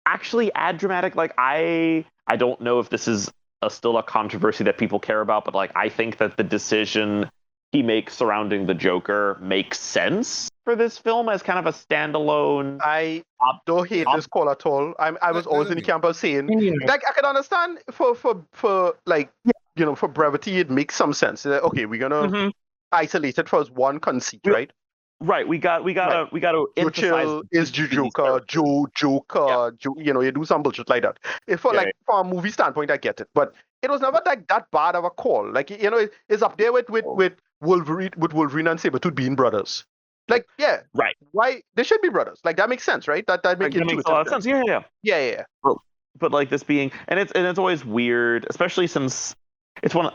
actually add dramatic. Like I don't know if this is still a controversy that people care about, but like I think that the decision he makes surrounding the Joker makes sense for this film as kind of a standalone. I don't hate this call at all. I was always in the camp of saying, like, I can understand for like, you know, for brevity, it makes some sense. Okay, we're gonna isolate it for one conceit, right? Right. We got to emphasize is Joker, Joker, you know, you do some bullshit like that. If for like from a movie standpoint, I get it, but it was never like that bad of a call. Like, you know, it's up there with Wolverine and Sabretooth being brothers. Like, yeah, right. Why they should be brothers? Like that makes sense, right? That makes a lot of sense. Yeah. But like this being, and it's always weird, especially since it's one.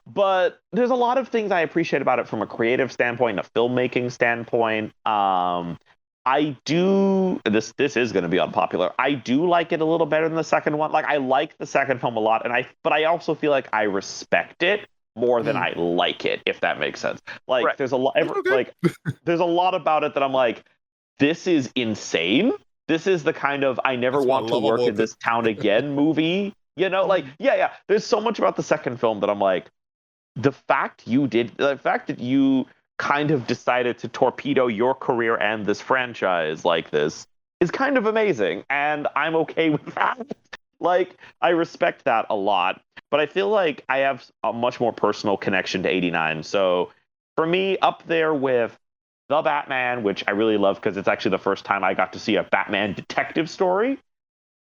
But there's a lot of things I appreciate about it from a creative standpoint, a filmmaking standpoint. I do. This is going to be unpopular. I do like it a little better than the second one. Like I like the second film a lot, but I also feel like I respect it more than I like it, if that makes sense. Like there's a lot, like there's a lot about it that I'm like, this is insane. This is the kind of I never want to work in this town again movie. You know, like yeah. There's so much about the second film that I'm like, the fact that you kind of decided to torpedo your career and this franchise like this is kind of amazing, and I'm okay with that. Like, I respect that a lot, but I feel like I have a much more personal connection to 89. So for me, up there with The Batman, which I really love because it's actually the first time I got to see a Batman detective story,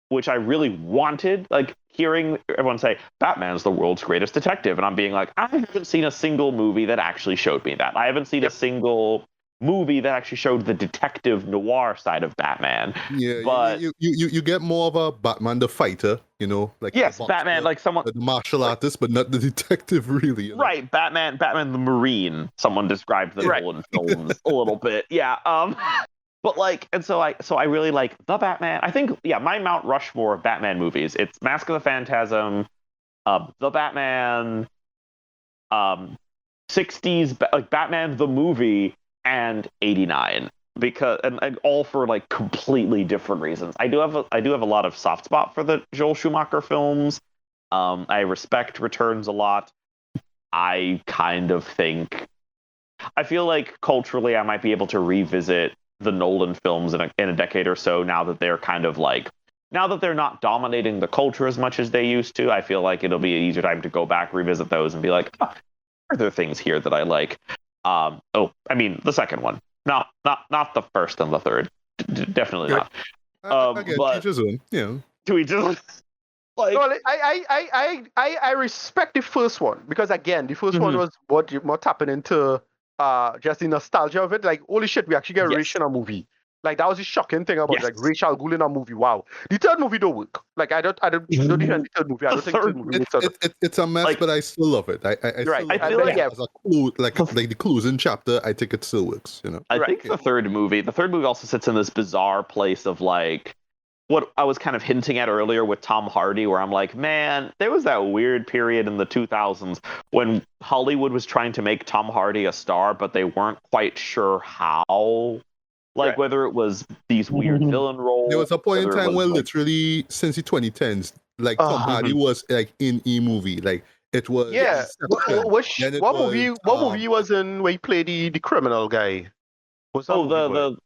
which I really wanted. Like, hearing everyone say, Batman's the world's greatest detective, and I'm being like, I haven't seen a single movie that actually showed me that. I haven't seen a single movie that actually showed the detective noir side of Batman. Yeah, but you get more of a Batman the fighter, you know, like Batman, like someone the martial artist, but not the detective, really. You know? Right, Batman the Marine. Someone described the Nolan films a little bit. Yeah. But like, and so I really like The Batman. I think my Mount Rushmore of Batman movies. It's Mask of the Phantasm, The Batman, 60s like Batman the movie, and 89, because and all for like completely different reasons. I do have a lot of soft spot for the Joel Schumacher films. I respect Returns a lot. I kind of think I feel like culturally I might be able to revisit the Nolan films in a decade or so now that they're kind of like now that they're not dominating the culture as much as they used to. I feel like it'll be an easier time to go back, revisit those, and be like, are there things here that I like? I mean, the second one, not the first and the third, definitely not. But each his own, yeah. To each his own. Like, well, I respect the first one because again, the first one was more tapping into just the nostalgia of it. Like, holy shit, we actually get Rich in a movie. Like, that was the shocking thing about like Ra's al Ghul in a movie. Wow. The third movie don't work. Like, I don't defend the third movie. I don't think the third movie works. It's a mess, but I still love it. I feel like as a clue, like the clues in chapter, I think it still works. You know. I think the third movie also sits in this bizarre place of like what I was kind of hinting at earlier with Tom Hardy, where I'm like, man, there was that weird period in the 2000s when Hollywood was trying to make Tom Hardy a star, but they weren't quite sure how. Like, whether it was these weird villain roles. There was a point in time where literally, since the 2010s, like, Tom Hardy was, like, in E-movie. Like, it was... Yeah. What movie was in where he played the criminal guy?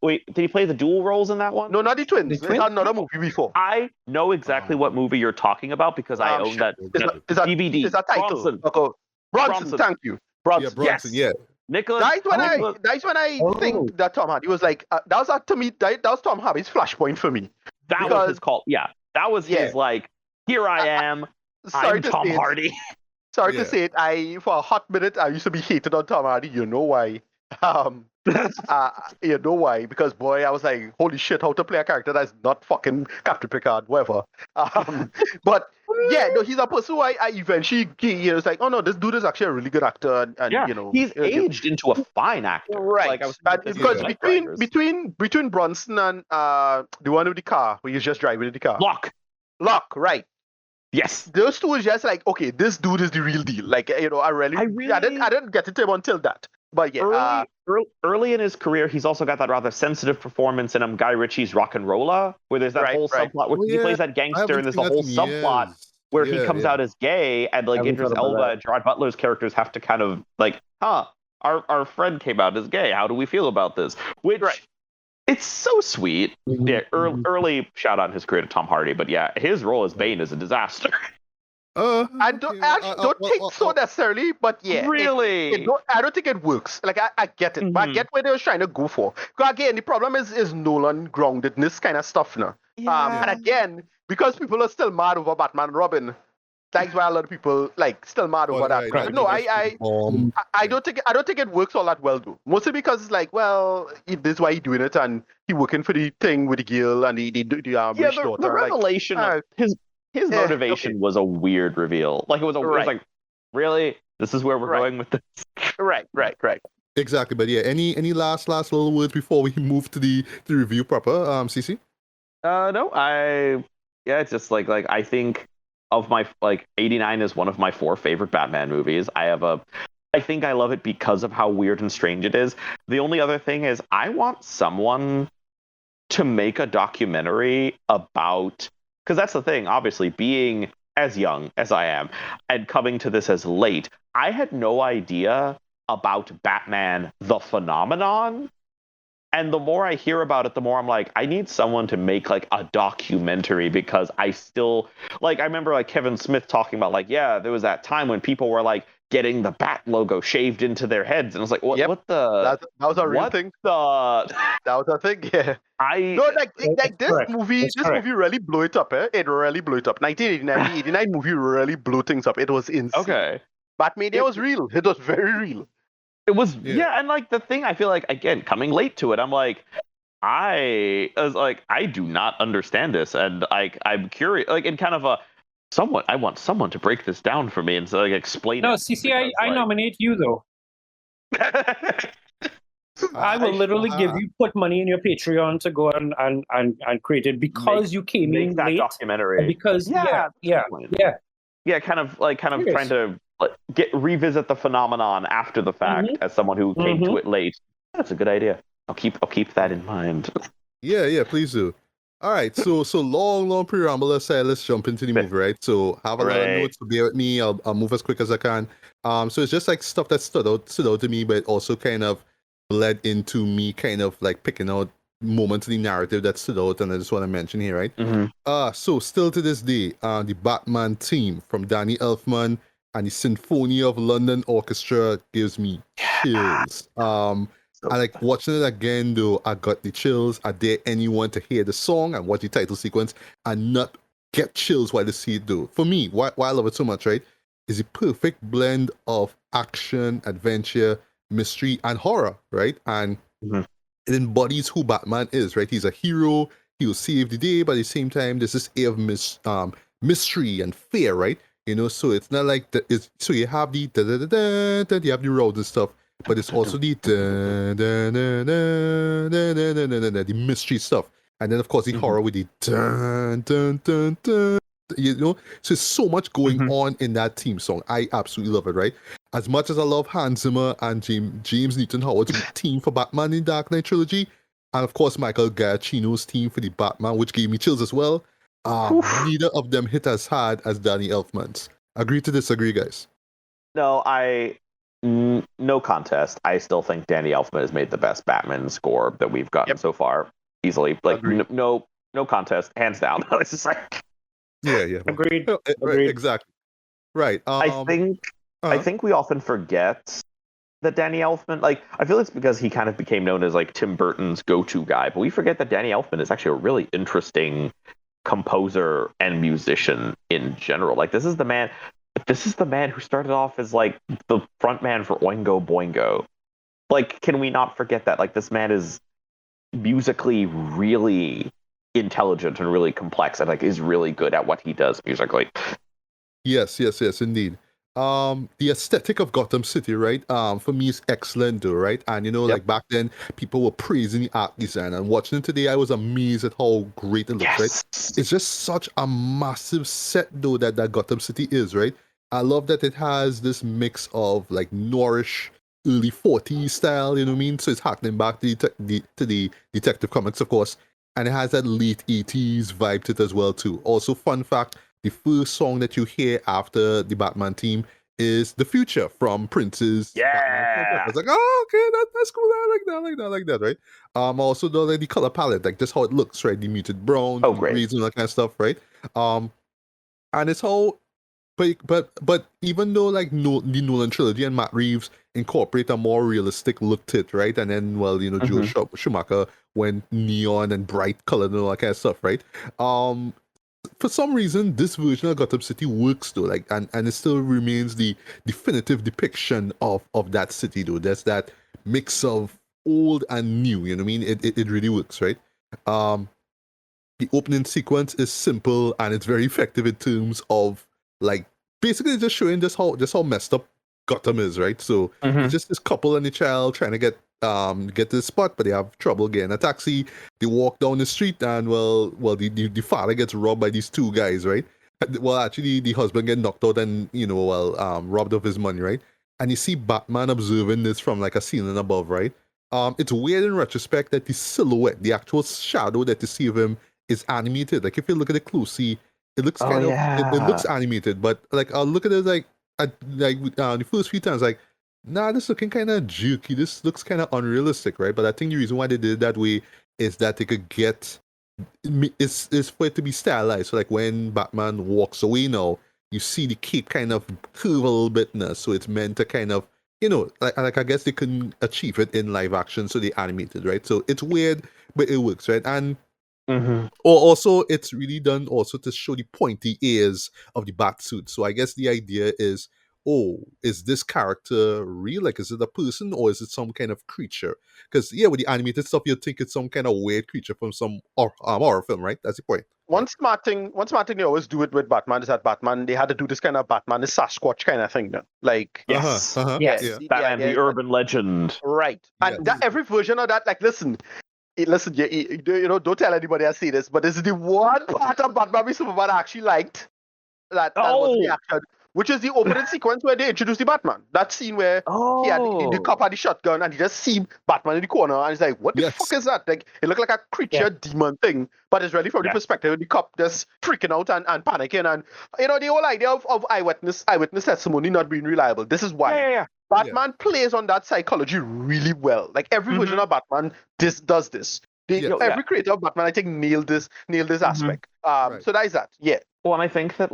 Wait, did he play the dual roles in that one? No, not the twins. It's another movie before. I know exactly what movie you're talking about because I own that DVD. Is that title? Bronson, thank you. Bronson, Bronson, yeah. Nicholas. That's when I think that Tom Hardy was like that was Tom Hardy's flashpoint for me. That was his call. Yeah, that was his like. Here I am. I'm Tom Hardy. Sorry to say it. For a hot minute I used to be hated on Tom Hardy. You know why? You know why? Because boy, I was like, holy shit, how to play a character that's not fucking Captain Picard, whatever. But yeah, no, he's a person who I eventually, it's like, oh no, this dude is actually a really good actor, and you know, he's aged into a fine actor, right? Like, because between Bronson and the one with the car, where he's just driving the car, Locke, right? Yes, those two is just like, okay, this dude is the real deal. Like, you know, I didn't get it to him until that. But yeah, early in his career, he's also got that rather sensitive performance in Guy Ritchie's Rock and Rolla, where there's that whole subplot where he plays that gangster, and there's the whole subplot where he comes out as gay, and like Idris Elba and Gerard Butler's characters have to kind of like, our friend came out as gay. How do we feel about this? Which it's so sweet. Mm-hmm. Yeah, early shout out his career to Tom Hardy, but yeah, his role as Bane is a disaster. I don't think so necessarily, but yeah, really, I don't think it works. Like I get it, but I get where they were trying to go for. Because again, the problem is Nolan groundedness kind of stuff now. And again, because people are still mad over Batman and Robin, that's why a lot of people like still mad over that. Right. No, I don't think it works all that well though. Mostly because it's like, well, this is why he's doing it, and he working for the thing with the girl and the daughter. The revelation of his motivation was a weird reveal. Like it was like, really, this is where we're going with this. Right. Exactly, but yeah, any last little words before we move to the review proper, CC? No, it's just like I think of my 89 is one of my 4 favorite Batman movies. I think I love it because of how weird and strange it is. The only other thing is I want someone to make a documentary about, because that's the thing, obviously, being as young as I am and coming to this as late, I had no idea about Batman the phenomenon. And the more I hear about it, the more I'm like, I need someone to make like a documentary, because I still I remember like Kevin Smith talking about like, yeah, there was that time when people were like getting the Bat logo shaved into their heads, and I was like, what the? That was a real thing. That was a thing. Yeah. This movie really blew it up. It really blew it up. 1989, the 89 movie really blew things up. It was insane. Okay. Batmania was real. It was very real. It was, and like the thing, I feel like, again, coming late to it, I'm like, I do not understand this, and I'm curious, like, in kind of I want someone to break this down for me and so like explain. No, it. CC, I nominate you though. I will literally put money in your Patreon to go and create it because you came in that late. Documentary. Because kind of trying to revisit the phenomenon after the fact as someone who came to it late. That's a good idea. I'll keep that in mind. Yeah, please do. All right, so long pre-ramble. Let's jump into the movie, right? So have a lot of notes, so bear with me. I'll move as quick as I can. So it's just like stuff that stood out to me, but also kind of led into me kind of like picking out moments in the narrative that stood out, and I just want to mention here, right? So still to this day, the Batman theme from Danny Elfman and the Symphony of London Orchestra gives me chills. I like watching it again though. I got the chills. I dare anyone to hear the song and watch the title sequence and not get chills while they see it though. For me, why I love it so much, right, is a perfect blend of action, adventure, mystery, and horror, right? And it embodies who Batman is, right? He's a hero. He will save the day, but at the same time, there's this air of mystery and fear, right? You know, so it's not like so you have the you have the roads and stuff, but it's also the the mystery stuff, and then of course the horror with the you know. So there's so much going on in that theme song. I absolutely love it, right? As much as I love Hans Zimmer and James Newton Howard's theme for Batman in Dark Knight trilogy, and of course Michael Giacchino's theme for the Batman, which gave me chills as well. Neither of them hit as hard as Danny Elfman's. Agree to disagree, guys? No, no contest. I still think Danny Elfman has made the best Batman score that we've gotten so far, easily. Like no contest, hands down. It's just like agreed. Right, exactly. Right. I think we often forget that Danny Elfman, like, I feel it's because he kind of became known as like Tim Burton's go-to guy, but we forget that Danny Elfman is actually a really interesting composer and musician in general. Like, this is the man who started off as like the front man for Oingo Boingo. Like, can we not forget that? Like, this man is musically really intelligent and really complex, and like is really good at what he does musically. Yes, indeed. The aesthetic of Gotham City, right? For me is excellent though, right? And you know, like back then people were praising the art design, and watching it today, I was amazed at how great it looks, right? It's just such a massive set though that Gotham City is, right? I love that it has this mix of like noirish early 40s style, you know what I mean? So it's harkening back to the Detective Comics, of course. And it has that late 80s vibe to it as well, too. Also, fun fact, the first song that you hear after the Batman theme is The Future from Prince's Batman. I was like, oh, okay, that's cool. I like that, right? Also, the color palette, like just how it looks, right? The muted brown, the greys, and that kind of stuff, right? And it's how, but even though like the Nolan trilogy and Matt Reeves incorporate a more realistic look to it, right? And then, well, Joel Schumacher went neon and bright color and all that kind of stuff, right? For some reason, this version of Gotham City works though, like, and it still remains the definitive depiction of that city though. There's that mix of old and new, you know what I mean? It really works, right? The opening sequence is simple and it's very effective in terms of like basically just showing just how messed up Gotham is, right? So it's just this couple and the child trying to get to the spot, but they have trouble getting a taxi. They walk down the street and the father gets robbed by these two guys, right? Well, actually the husband gets knocked out and robbed of his money, right? And you see Batman observing this from like a ceiling above, right? It's weird in retrospect that the silhouette, the actual shadow that you see of him is animated. Like if you look at it closely, it looks it looks animated, but like I'll look at it like the first few times, like, nah, this looking kind of jerky. This looks kind of unrealistic, right? But I think the reason why they did it that way is that they could get is for it to be stylized. So like when Batman walks away now, you see the cape kind of curve a little bit now, so it's meant to kind of like I guess they couldn't achieve it in live action, so they animated, right? So it's weird, but it works, right? And or also it's really done also to show the pointy ears of the bat suit. So I guess the idea is, is this character real? Like, is it a person or is it some kind of creature? Because with the animated stuff, you'd think it's some kind of weird creature from some horror film, right? That's the point. One smart thing they always do it with Batman is that Batman, they had to do this kind of Batman is Sasquatch kind of thing. Like, yes, Batman, the urban legend, right? And that every version of that, like, listen, don't tell anybody I see this, but this is the one part of Batman v Superman I actually liked. That was the action, which is the opening sequence where they introduce the Batman. That scene where he had the cop had the shotgun and he just see Batman in the corner and he's like, what the fuck is that? Like, it looked like a creature demon thing, but it's really from the perspective of the cop just freaking out and panicking, and the whole idea of eyewitness testimony not being reliable. This is why Batman plays on that psychology really well. Like every version of Batman does this. Every creator of Batman, I think, nailed this aspect. So that is that. Yeah. Well, and I think that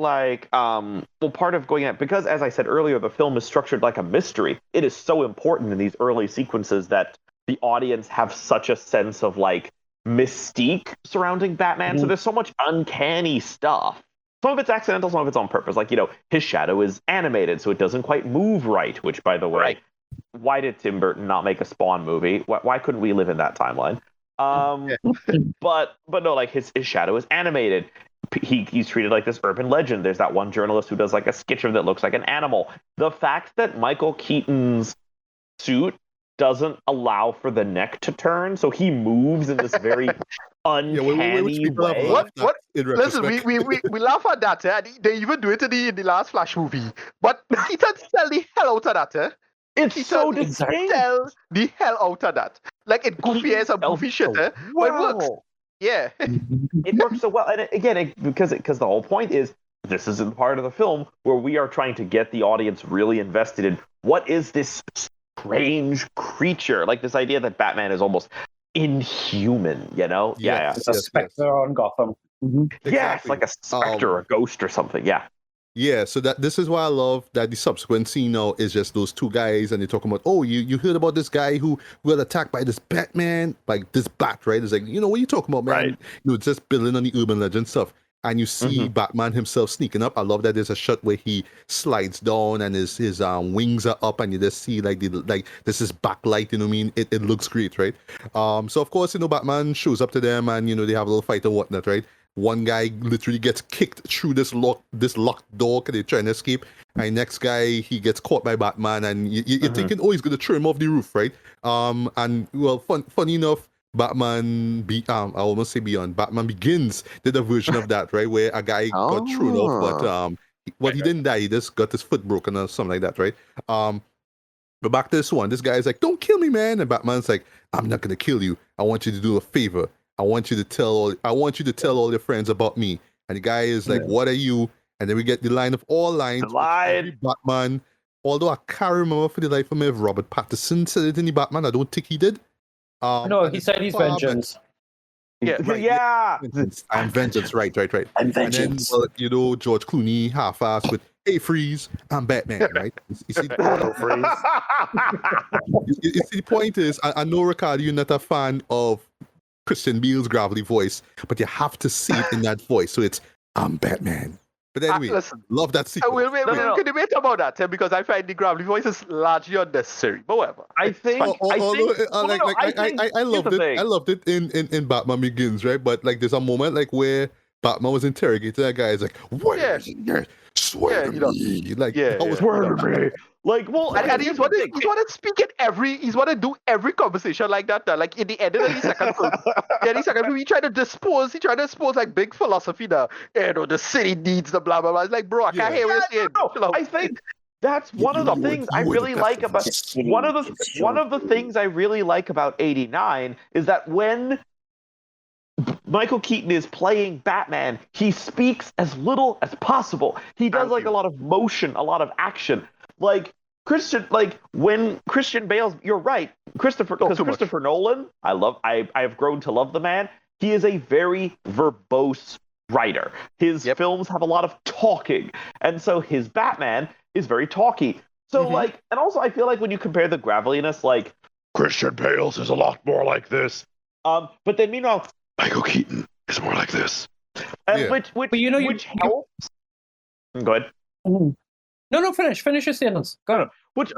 part of going at, because as I said earlier, the film is structured like a mystery. It is so important in these early sequences that the audience have such a sense of like mystique surrounding Batman. So there's so much uncanny stuff. Some of it's accidental, some of it's on purpose. Like, his shadow is animated, so it doesn't quite move right, which, by the way, why did Tim Burton not make a Spawn movie? Why couldn't we live in that timeline? But no, like his shadow is animated. He's treated like this urban legend. There's that one journalist who does like a sketch of that looks like an animal. The fact that Michael Keaton's suit doesn't allow for the neck to turn, so he moves in this very uncanny way. What? Listen, we laugh at that. They even do it in the last Flash movie. But Keaton sell the hell out of that. It's so distinct. Sell the hell out of that. Like, it goofy as a goofy shit. But it works. Yeah. It works so well. And again, because the whole point is, this is the part of the film where we are trying to get the audience really invested in what is this strange creature, like this idea that Batman is almost inhuman, It's a specter on Gotham. Exactly. Like a specter, a ghost or something. So this is why I love that the subsequent scene now is just those two guys and they're talking about, you heard about this guy who got attacked by this Batman, like this bat, right? It's like, what are you talking about, man? Right. Just building on the urban legend stuff. And you see Batman himself sneaking up. I love that there's a shot where he slides down and his wings are up, and you just see this is backlight. You know what I mean? It looks great, right? So of course, Batman shows up to them, and they have a little fight and whatnot, right? One guy literally gets kicked through this locked door because they're trying to escape. And next guy, he gets caught by Batman, and you're thinking, he's going to throw him off the roof, right? And well, funny enough, Batman Begins did a version of that, right, where a guy got thrown off, but he didn't die. He just got his foot broken or something like that, right? But back to this one, this guy's like, "Don't kill me, man," and Batman's like, "I'm not gonna kill you. I want you to do a favor. I want you to tell all your friends about me." And the guy is like, "What are you?" And then we get the line of all lines. Every Batman. Although I can't remember for the life of me if Robert Pattinson said it in the Batman. I don't think he did. No, he said he's vengeance. Yeah, right, yeah. I'm vengeance. Right. I'm vengeance. And then, George Clooney half-assed with, "Hey, freeze, I'm Batman," right? You see, the point is, I know, Ricardo, you're not a fan of Christian Bale's gravelly voice, but you have to see it in that voice. So it's, "I'm Batman." But anyway, listen, love that sequence. We'll debate about that, Tim, because I find the gravelly voice is largely unnecessary. But whatever. I think. I loved it. I loved it in Batman Begins, right? But like, there's a moment like where Batman was interrogating that guy. Is like, swear to me. Like, swear to me. Like, well, and he's want to speak in he's want to do every conversation like that. Like in the end of the second film, he tried to dispose like big philosophy now. The city needs the blah blah blah. It's like, bro, I can't hear what you're saying. I think that's one of the things I really like about one of the things I really like about 89 is that when Michael Keaton is playing Batman, he speaks as little as possible. He does like a lot of motion, a lot of action. Like when Christian Bale's, you're right, Christopher Nolan, I have grown to love the man. He is a very verbose writer. His films have a lot of talking, and so his Batman is very talky. So and also I feel like when you compare the graveliness, like Christian Bale's is a lot more like this. But then meanwhile, Michael Keaton is more like this, and which helps. Go ahead. No, finish your sentence. Go on. Which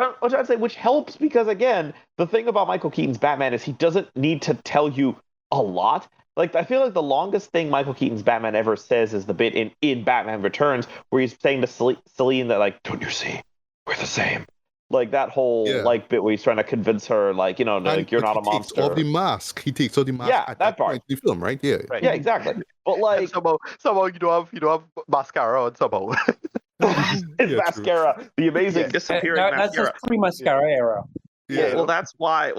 helps because again, the thing about Michael Keaton's Batman is he doesn't need to tell you a lot. Like, I feel like the longest thing Michael Keaton's Batman ever says is the bit in Batman Returns where he's saying to Celine that, like, "Don't you see? We're the same." Like that whole like bit where he's trying to convince her, like, you're not a monster. He takes off the mask. Yeah, that part. In the film, right? Yeah. Right. Yeah, exactly. But like somehow you don't have mascara on somehow. His mascara, the amazing disappearing mascara. That's his pre-mascara era. Yeah. Well, that's why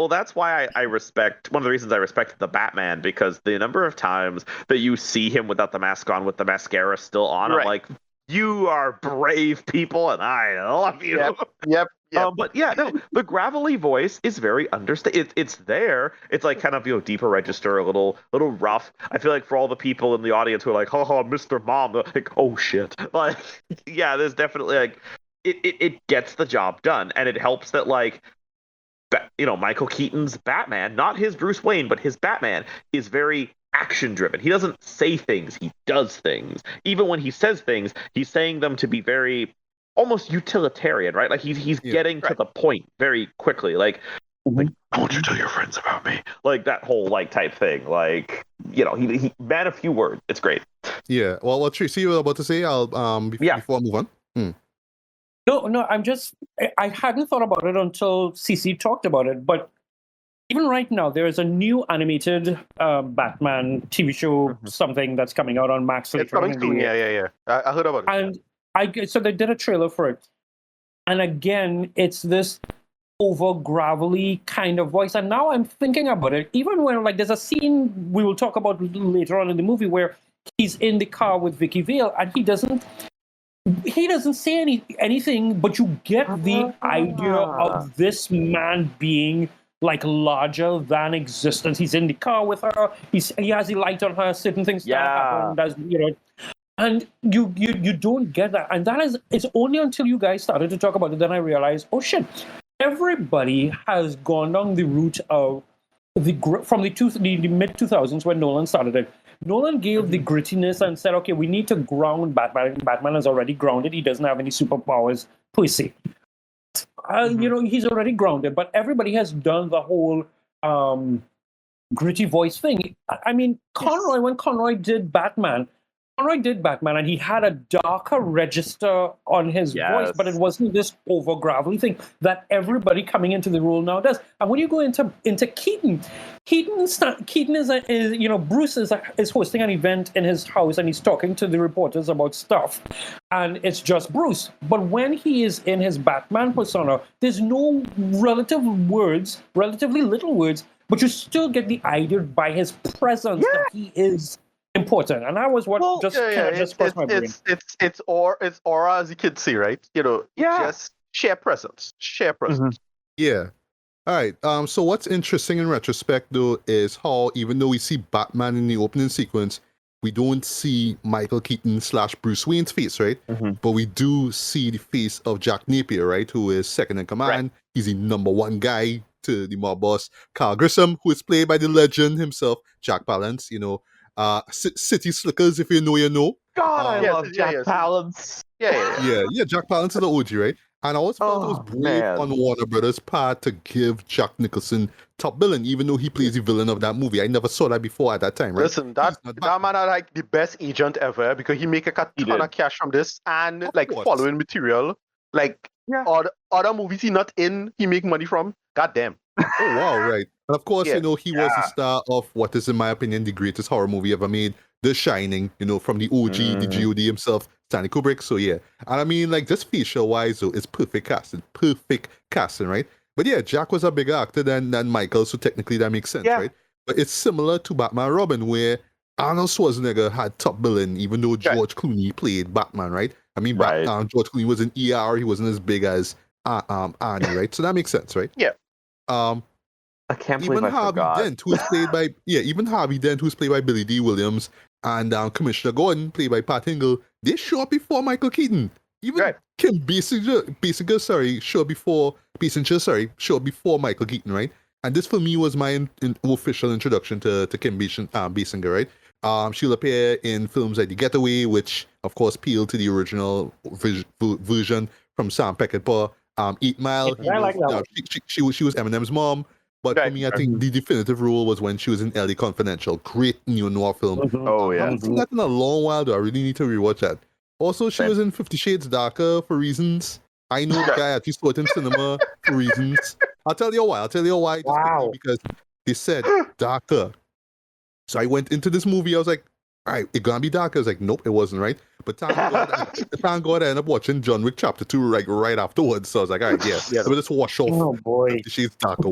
I respect, one of the reasons I respect the Batman, because the number of times that you see him without the mask on with the mascara still on, I'm like, you are brave people, and I love you. Yep. But yeah, no, the gravelly voice is very understated. It's there. It's like kind of deeper register, a little rough. I feel like for all the people in the audience who are like, "Ha, Mr. Mom," they're like, "Oh shit!" Like, yeah, there's definitely like it gets the job done, and it helps that like Michael Keaton's Batman, not his Bruce Wayne, but his Batman is very action driven. He doesn't say things, he does things. Even when he says things, he's saying them to be very almost utilitarian, right? Like he's getting to the point very quickly. Like, I want you to tell your friends about me. Like that whole type thing. Like, he man a few words. It's great. Yeah. Well, Tracy, you were about to say, I'll before I move on. No, I hadn't thought about it until CC talked about it, but even right now, there is a new animated Batman TV show, something that's coming out on Max. It's coming soon. Yeah. I heard about it. And so they did a trailer for it, and again, it's this over gravelly kind of voice. And now I'm thinking about it. Even when there's a scene we will talk about later on in the movie where he's in the car with Vicky Vale, and he doesn't say anything, but you get the idea of this man being like larger than existence. He's in the car with her. He has the light on her. Certain things happen. And you don't get that. And it's only until you guys started to talk about it then I realized, oh shit, everybody has gone down the route of from the mid 2000s when Nolan started it. Nolan gave the grittiness and said, okay, we need to ground Batman. Batman is already grounded. He doesn't have any superpowers per se. He's already grounded, but everybody has done the whole gritty voice thing. I mean, Conroy, when Conroy did Batman, Conroy did Batman, and he had a darker register on his voice, but it wasn't this over gravelly thing that everybody coming into the role now does. And when you go into Keaton, Keaton is Bruce is hosting an event in his house, and he's talking to the reporters about stuff, and it's just Bruce. But when he is in his Batman persona, there's no relatively little words, but you still get the idea by his presence that he is important, and that was what just crossed my brain. It's aura, as you can see, right? Just share presence. Mm-hmm. Yeah. All right. So what's interesting in retrospect though is how even though we see Batman in the opening sequence, we don't see Michael Keaton / Bruce Wayne's face, right? Mm-hmm. But we do see the face of Jack Napier, right? Who is second in command. Right. He's the number one guy to the mob boss, Carl Grissom, who is played by the legend himself, Jack Palance. City Slickers, if you know, you know. God, I love Jack Palance. Yeah, Jack Palance is the OG, right? And I always felt it was brave on Warner Brothers' part to give Jack Nicholson top villain, even though he plays the villain of that movie. I never saw that before at that time, right? Listen, that man are like the best agent ever because he make a ton of cash from this and following material. Other movies he not in, he make money from. God damn. Oh, wow, right. And of course, he was the star of what is, in my opinion, the greatest horror movie ever made, The Shining, from the OG, the GOD himself, Stanley Kubrick. So, yeah. And I mean, just facial-wise, though, it's perfect casting, right? But yeah, Jack was a bigger actor than Michael, so technically that makes sense, right? But it's similar to Batman Robin, where Arnold Schwarzenegger had top billing, even though George Clooney played Batman, right? I mean, George Clooney was in ER, he wasn't as big as Arnie, right? So that makes sense, right? Yeah. I can't believe I forgot. Dent, who's played by even Harvey Dent, who's played by Billy D. Williams, and Commissioner Gordon, played by Pat Hingle, they show up before Michael Keaton. Even Kim Basinger, show up before Michael Keaton, right? And this for me was my official introduction to Kim Basinger, right? She'll appear in films like The Getaway, which of course appealed to the original version from Sam Peckinpah. 8 Mile. She was Eminem's mom. But for me, I think the definitive role was when she was in LA Confidential. Great neo-noir film. Mm-hmm. Oh, yeah. I haven't seen that in a long while, though. I really need to rewatch that. Also, she was in 50 Shades Darker for reasons. I know the guy actually saw it in cinema for reasons. I'll tell you why. Wow. Because they said darker. So I went into this movie. I was like, all right, it's gonna be darker. I was like, nope, it wasn't, right? But thank God I ended up watching John Wick Chapter 2 right afterwards. So I was like, all right, yeah. So let's wash off. Oh boy, Shades Darker.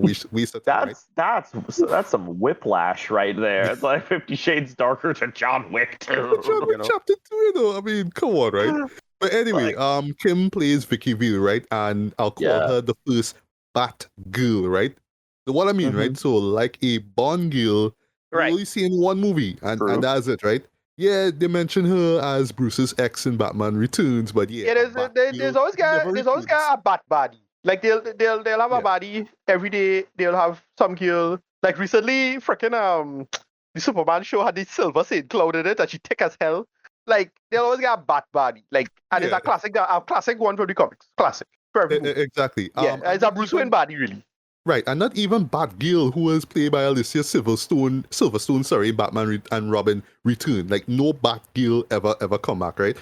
That's some whiplash right there. It's like 50 Shades Darker to John Wick 2. John Wick Chapter 2, I mean, come on, right? But anyway, Kim plays Vicky Vale, right? And I'll call her the first Bat Girl, right? So what I mean, right? So like a Bond girl. Right. You only see in one movie, and that's it, right? Yeah, they mention her as Bruce's ex in Batman Returns, but there's always got a bat body. Like they'll have a body every day. They'll have some girl. Like recently, freaking the Superman show had this Silver Saint Cloud in it, and she thick as hell. Like they'll always get a bat body. Like and it's a classic one from the comics. Classic for every movie. Exactly. It's a Bruce Wayne body, really. Right, and not even Batgirl, who was played by Alicia Silverstone, Batman and Robin Return. Like, no Batgirl ever come back, right?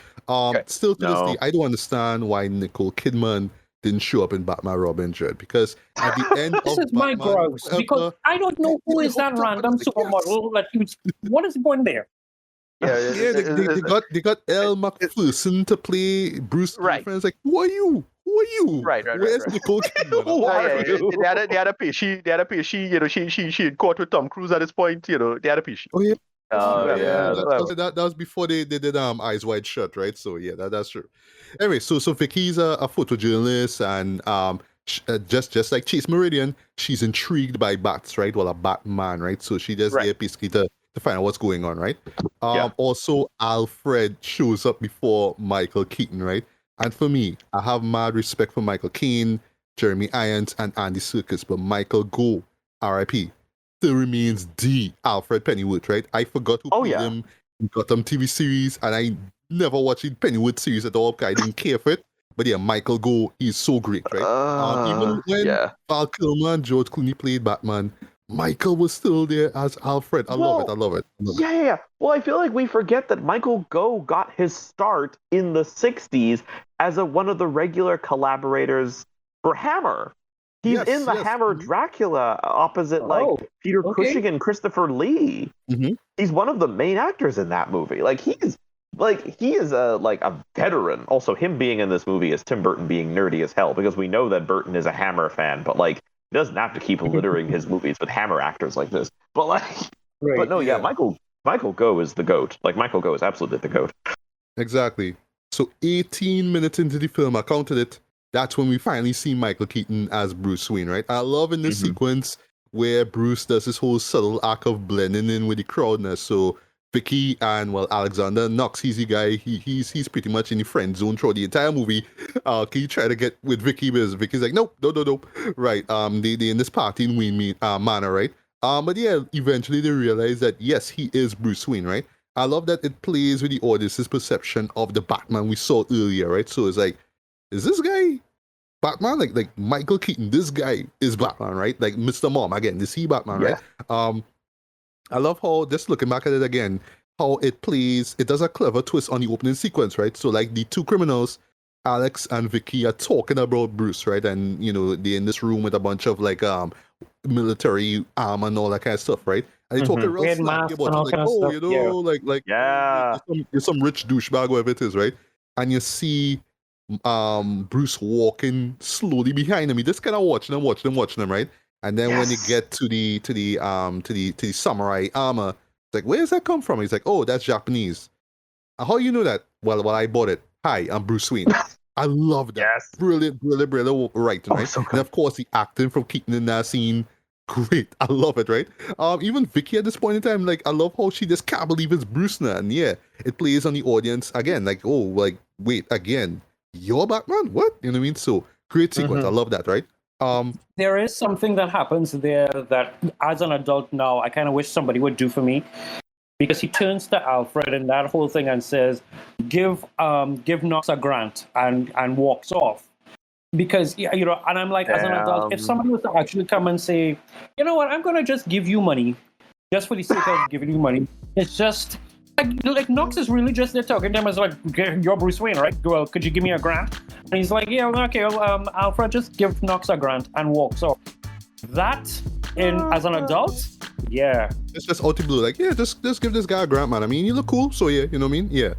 Still to this day, I don't understand why Nicole Kidman didn't show up in Batman Robin Dread, because at the end this is my gross, because I don't know who is that random supermodel that you... What is going there? They got Elle Macpherson to play Bruce. Right. Friends like, who are you? Right. Where's Nicole Kidman? Who are you? They had a piece. She had caught with Tom Cruise at this point. They had a piece. Oh yeah. That was before they did Eyes Wide Shut, right? So yeah, that's true. Anyway, so Vicky's a photojournalist, and just like Chase Meridian, she's intrigued by bats, right? Well, a Batman, right? So she just there basically to find out what's going on, right? Also, Alfred shows up before Michael Keaton, right? And for me, I have mad respect for Michael Caine, Jeremy Irons, and Andy Serkis, but Michael Gough, R.I.P., still remains the Alfred Pennyworth, right? I forgot who played him in Gotham TV series, and I never watched the Pennyworth series at all because I didn't care for it. But yeah, Michael Gough, he's so great, right? Even when Val Kilmer and George Clooney played Batman, Michael was still there as Alfred. I love it. Yeah. Well, I feel like we forget that Michael Gough got his start in the 60s as one of the regular collaborators for Hammer. He's in the Hammer Dracula opposite Peter Cushing and Christopher Lee. Mm-hmm. He's one of the main actors in that movie. He is a veteran. Also, him being in this movie is Tim Burton being nerdy as hell, because we know that Burton is a Hammer fan, but he doesn't have to keep littering his movies with Hammer actors like this. But Michael Gough is the GOAT. Michael Gough is absolutely the GOAT. Exactly. So 18 minutes into the film, I counted it. That's when we finally see Michael Keaton as Bruce Wayne, right? I love in this sequence where Bruce does this whole subtle act of blending in with the crowd. Now, so Vicky and Alexander Knox, he's the guy. He's pretty much in the friend zone throughout the entire movie. He try to get with Vicky, because Vicky's like, nope. Right. They in this party in Wayne Manor, right? But yeah, eventually they realize that yes, he is Bruce Wayne, right? I love that it plays with the audience's perception of the Batman we saw earlier, right? So it's like, is this guy Batman? Like Michael Keaton, this guy is Batman, right? Like Mr. Mom, again, is he Batman, right? I love how, just looking back at it again, how it does a clever twist on the opening sequence, right? So the two criminals, Alex and Vicky, are talking about Bruce, right? And, they're in this room with a bunch of military armor and all that kind of stuff, right? And they talking real snappy about it, you're some rich douchebag, whatever it is, right? And you see Bruce walking slowly behind them. He just kind of watching them, right? And then when you get to the samurai armor, it's like, where does that come from? He's like, oh, that's Japanese. How you know that? Well, I bought it. Hi, I'm Bruce Wayne. I love that. Yes. Brilliant writing, right? So and of course, the acting from Keaton in that scene, great. I love it, right? Even Vicky at this point in time, I love how she just can't believe it's Bruce now. And yeah, it plays on the audience again, wait, again, you're Batman? What? You know what I mean? So great sequence. I love that, right? There is something that happens there that, as an adult now, I kind of wish somebody would do for me, because he turns to Alfred and that whole thing and says, "Give Knox a grant," and walks off. Because and I'm like, as an adult, if somebody was to actually come and say, you know what, I'm gonna just give you money, just for the sake of giving you money, it's just. Knox is really just there talking to him as you're Bruce Wayne, right? Well, could you give me a grant? And he's like, yeah, okay, well, Alfred, just give Knox a grant and walks off. That, as an adult, yeah. It's just out the blue, just give this guy a grant, man. I mean, you look cool, so yeah, you know what I mean? Yeah.